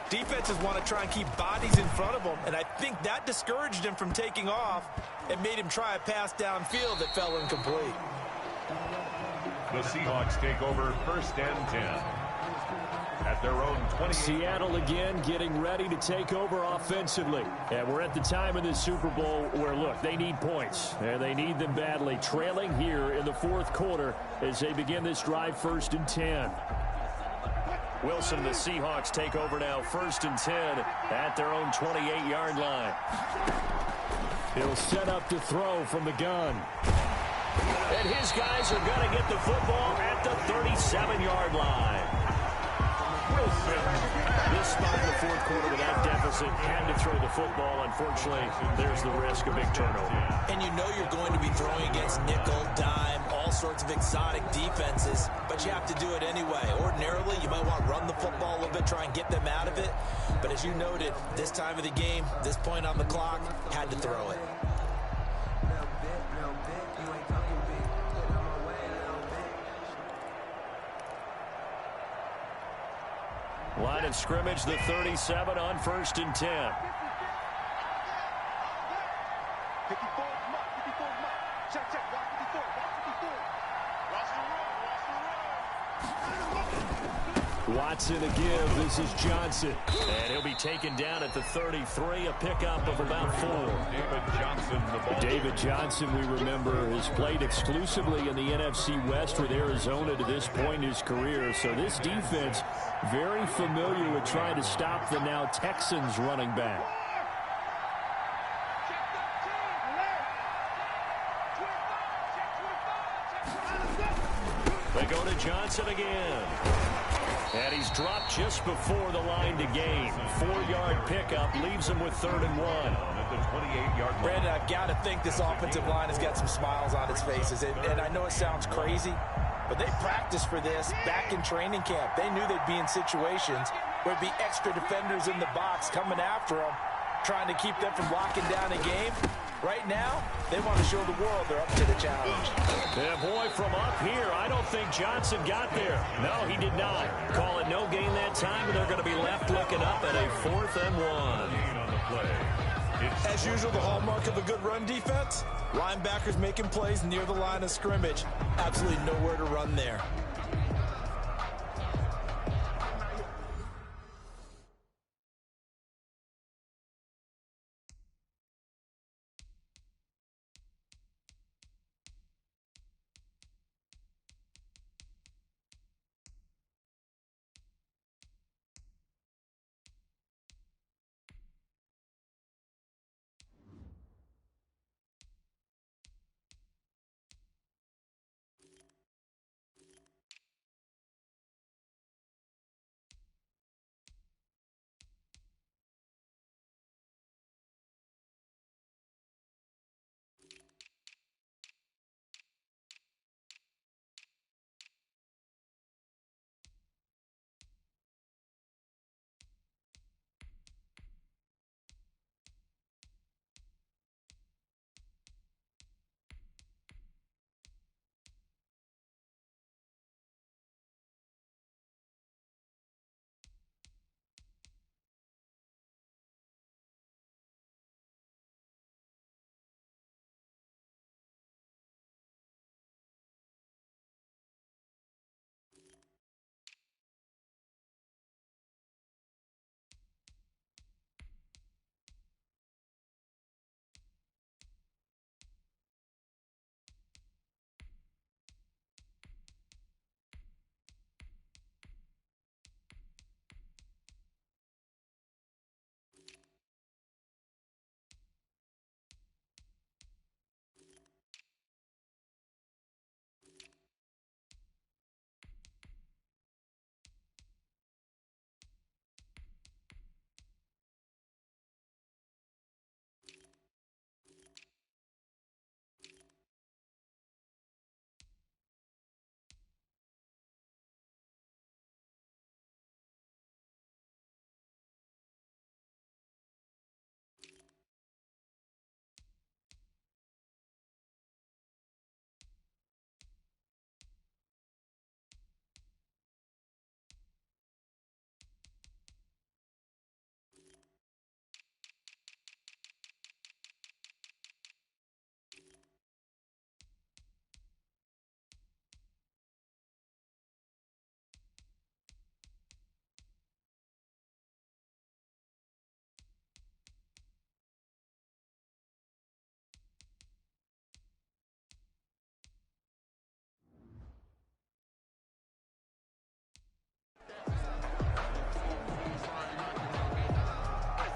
defenses want to try and keep bodies in front of them. And I think that discouraged him from taking off and made him try a pass downfield that fell incomplete. The Seahawks take over 1st and 10. At their own 20. Seattle again getting ready to take over offensively. And we're at the time in the Super Bowl where, look, they need points. And they need them badly. Trailing here in the 4th quarter as they begin this drive 1st and 10. Wilson and the Seahawks take over now 1st and 10 at their own 28-yard line. He'll set up to throw from the gun. And his guys are going to get the football at the 37-yard line. This spot in the fourth quarter with that deficit, had to throw the football. Unfortunately, there's the risk of big turnover. And you know you're going to be throwing against nickel, dime, all sorts of exotic defenses, but you have to do it anyway. Ordinarily, you might want to run the football a little bit, try and get them out of it. But as you noted, this time of the game, this point on the clock, had to throw it. Line of scrimmage, the 37 on 1st and 10. 54 mark, 54 mark. Check, check, watch 54, watch 54. Watch the run, Watson to give. This is Johnson. And he'll be taken down at the 33, a pickup of about 4. David Johnson, we remember, has played exclusively in the NFC West with Arizona to this point in his career. So this defense very familiar with trying to stop the now Texans running back. They go to Johnson again. And he's dropped just before the line to gain. 4-yard pickup leaves him with 3rd and 1. At the 28-yard line. Brandon, I've got to think this offensive line has got some smiles on its faces. And I know it sounds crazy, but they practiced for this back in training camp. They knew they'd be in situations where there'd be extra defenders in the box coming after them, trying to keep them from locking down a game. Right now, they want to show the world they're up to the challenge. Yeah, boy, from up here, I don't think Johnson got there. No, he did not. Call it no gain that time, and they're going to be left looking up at a 4th and 1. As usual, the hallmark of a good run defense, linebackers making plays near the line of scrimmage. Absolutely nowhere to run there.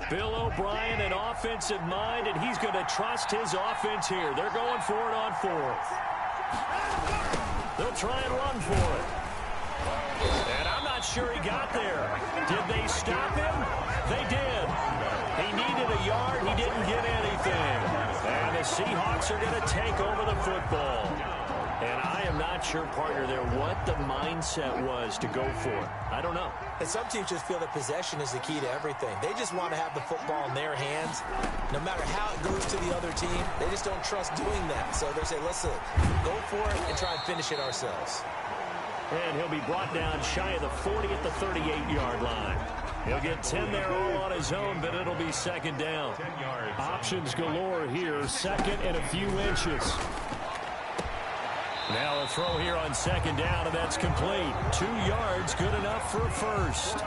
Bill O'Brien, an offensive mind, and he's going to trust his offense here. They're going for it on fourth. They'll try and run for it. And I'm not sure he got there. Did they stop him? They did. He needed a yard. He didn't get anything. And the Seahawks are going to take over the football. And I am not sure, partner, there what the mindset was to go for it. I don't know. And some teams just feel that possession is the key to everything. They just want to have the football in their hands. No matter how it goes to the other team, they just don't trust doing that. So they say, listen, go for it and try and finish it ourselves. And he'll be brought down shy of the 40 at the 38-yard line. He'll get 10 there all on his own, but it'll be second down. Options galore here, second and a few inches. Now a throw here on second down, and that's complete. 2 yards, good enough for a first.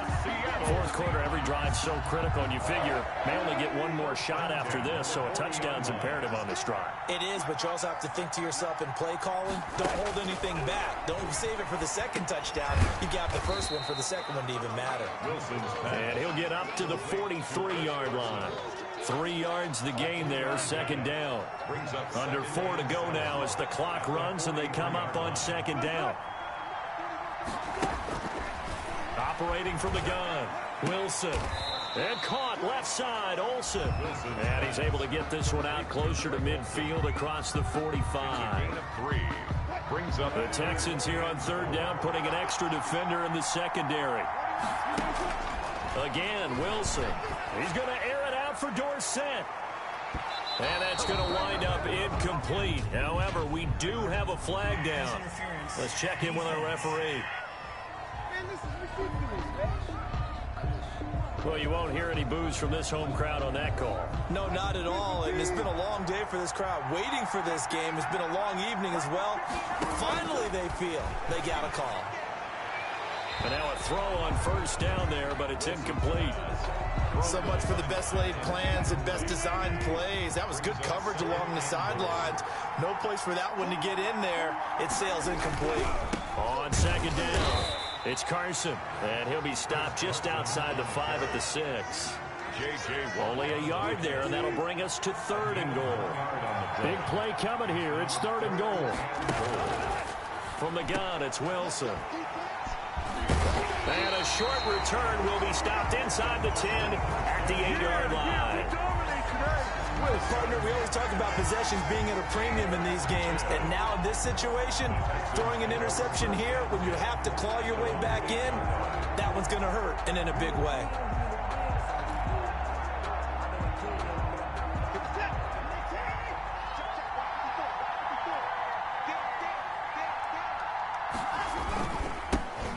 Fourth quarter, every drive so critical, and you figure may only get one more shot after this, so a touchdown's imperative on this drive. It is, but you also have to think to yourself in play calling, don't hold anything back. Don't save it for the second touchdown. You got the first one for the second one to even matter. And he'll get up to the 43-yard line. 3 yards the gain there, second down. Under 4 to go now as the clock runs and they come up on second down. Operating from the gun, Wilson. And caught left side, Olsen. And he's able to get this one out closer to midfield across the 45. The Texans here on third down putting an extra defender in the secondary. Again, Wilson. He's going to air it out for Dorsett. And that's going to wind up incomplete. However, we do have a flag down. Let's check in with our referee. Man, this is ridiculous, man. Well, you won't hear any boos from this home crowd on that call. No, not at all. And it's been a long day for this crowd waiting for this game. It's been a long evening as well. Finally, they feel they got a call. And now a throw on first down there, but it's incomplete. So much for the best laid plans and best designed plays. That was good coverage along the sidelines. No place for that one to get in there. It sails incomplete. On second down, it's Carson. And he'll be stopped just outside the 5 at the 6. Only a yard there, and that'll bring us to third and goal. Big play coming here. It's third and goal. From the gun, it's Wilson. And a short return will be stopped inside the 10 at the 8-yard line. Well, partner, we always talk about possessions being at a premium in these games. And now in this situation, throwing an interception here when you have to claw your way back in, that one's going to hurt, and in a big way.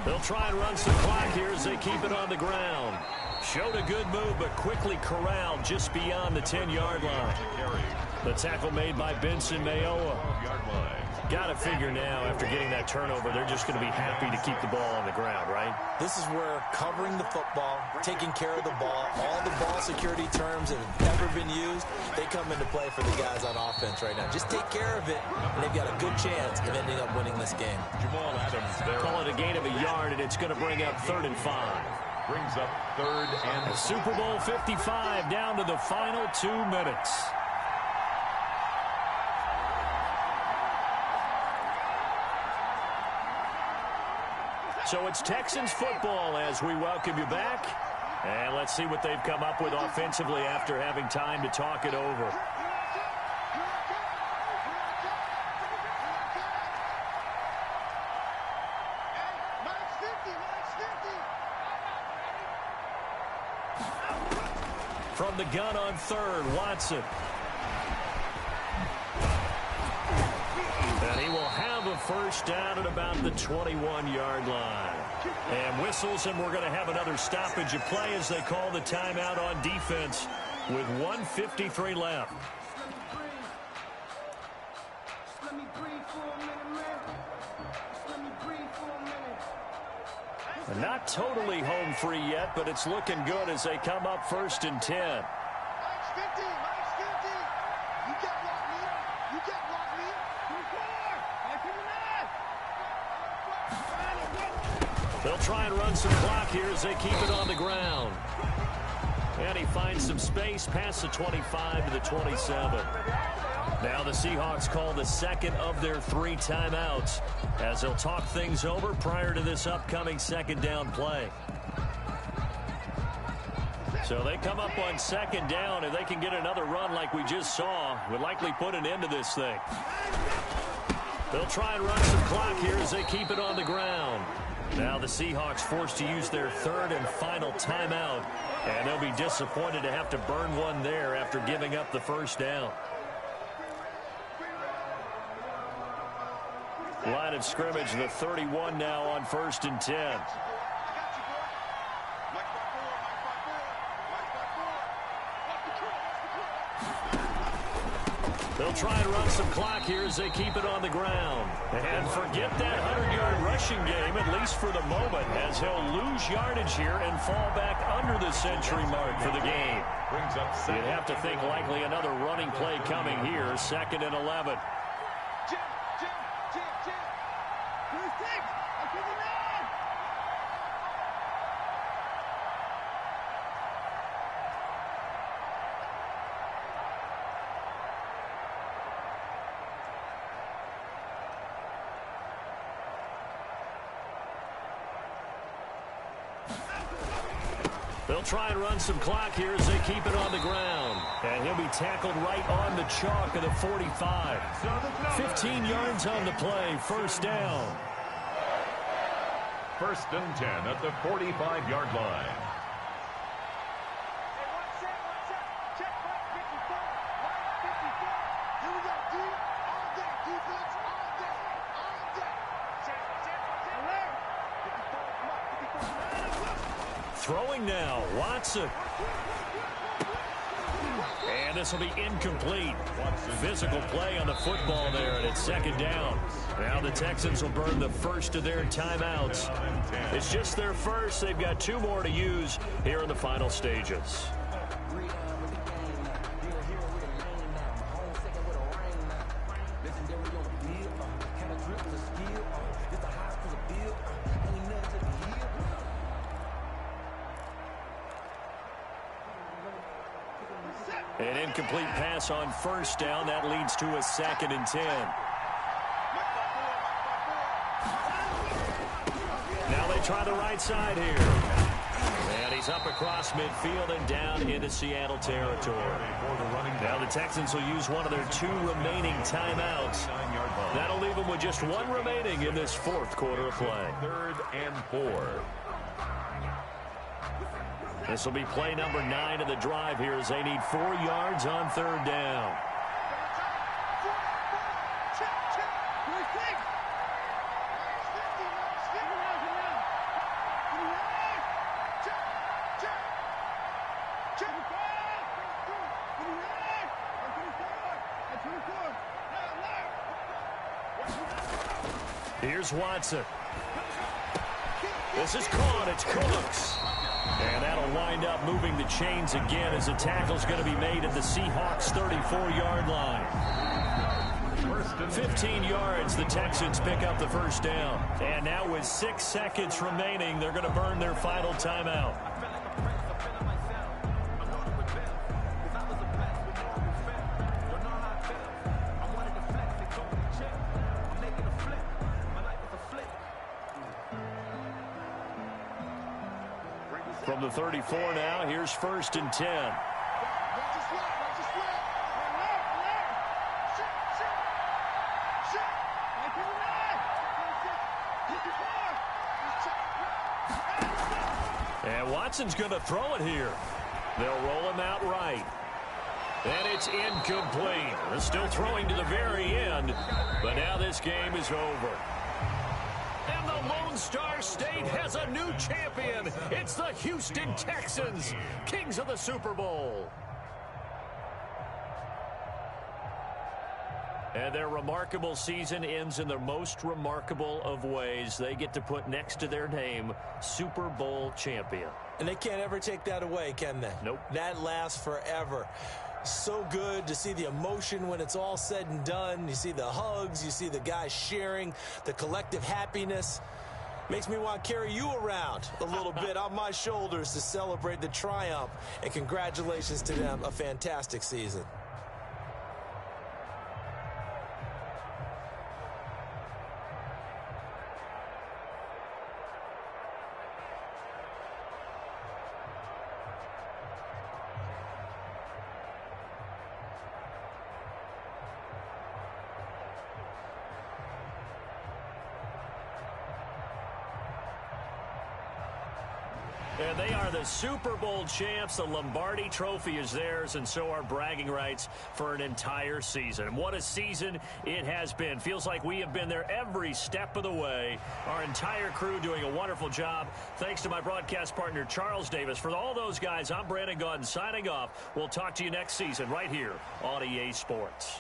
They'll try and run some clock here as they keep it on the ground. Showed a good move, but quickly corralled just beyond the 10-yard line. The tackle made by Benson Mayowa. Got to figure now, after getting that turnover, they're just going to be happy to keep the ball on the ground, right? This is where covering the football, taking care of the ball, all the ball security terms that have ever been used, they come into play for the guys on offense right now. Just take care of it, and they've got a good chance of ending up winning this game. Call it a gain of a yard, and it's going to bring up 3rd and 5. Brings up 3rd and Super Bowl 55 down to the final 2 minutes. So it's Texans football as we welcome you back. And let's see what they've come up with offensively after having time to talk it over. From the gun on 3rd, Watson. And he will have a first down at about the 21-yard line. And whistles, and we're going to have another stoppage of play as they call the timeout on defense with 1:53 left. Not totally home free yet, but it's looking good as they come up 1st and 10. They'll try and run some clock here as they keep it on the ground. And he find some space past the 25 to the 27. Now the Seahawks call the second of their 3 timeouts as they'll talk things over prior to this upcoming second down play. So they come up on second down. If they can get another run like we just saw, would likely put an end to this thing. They'll try and run some clock here as they keep it on the ground. Now the Seahawks forced to use their 3rd and final timeout, and they'll be disappointed to have to burn one there after giving up the first down. Line of scrimmage, the 31 now on 1st and 10. They'll try and run some clock here as they keep it on the ground. And forget that 100-yard rushing game, at least for the moment, as he'll lose yardage here and fall back under the century mark for the game. You'd have to think likely another running play coming here, 2nd and 11. They'll try and run some clock here as they keep it on the ground. And he'll be tackled right on the chalk of the 45. 15 yards on the play, 1st down. 1st and 10 at the 45-yard line. Throwing now, Watson. And this will be incomplete. Physical play on the football there, and it's 2nd down. Now the Texans will burn the first of their timeouts. It's just their first. They've got 2 more to use here in the final stages. An incomplete pass on 1st down. That leads to a 2nd and 10. Now they try the right side here. And he's up across midfield and down into Seattle territory. Now the Texans will use one of their 2 remaining timeouts. That'll leave them with just 1 remaining in this 4th quarter of play. 3rd and 4. This will be play number 9 of the drive here as they need 4 yards on 3rd down. Here's Watson. This is caught. It's Cooks. And that'll wind up moving the chains again as the tackle's going to be made at the Seahawks' 34-yard line. 15 yards, the Texans pick up the 1st down. And now with 6 seconds remaining, they're going to burn their final timeout. From the 34 now, here's 1st and 10. And Watson's going to throw it here. They'll roll him out right. And it's incomplete. They're still throwing to the very end, but now this game is over. And the Lone Star State has a new champion. It's the Houston Texans, kings of the Super Bowl. And their remarkable season ends in the most remarkable of ways. They get to put next to their name, Super Bowl champion. And they can't ever take that away, can they? Nope. That lasts forever. So good to see the emotion when it's all said and done. You see the hugs, you see the guys sharing, the collective happiness. Makes me want to carry you around a little bit on my shoulders to celebrate the triumph. And congratulations to them. A fantastic season. And they are the Super Bowl champs. The Lombardi Trophy is theirs, and so are bragging rights for an entire season. What a season it has been. Feels like we have been there every step of the way. Our entire crew doing a wonderful job. Thanks to my broadcast partner, Charles Davis. For all those guys, I'm Brandon Gaudin signing off. We'll talk to you next season right here on EA Sports.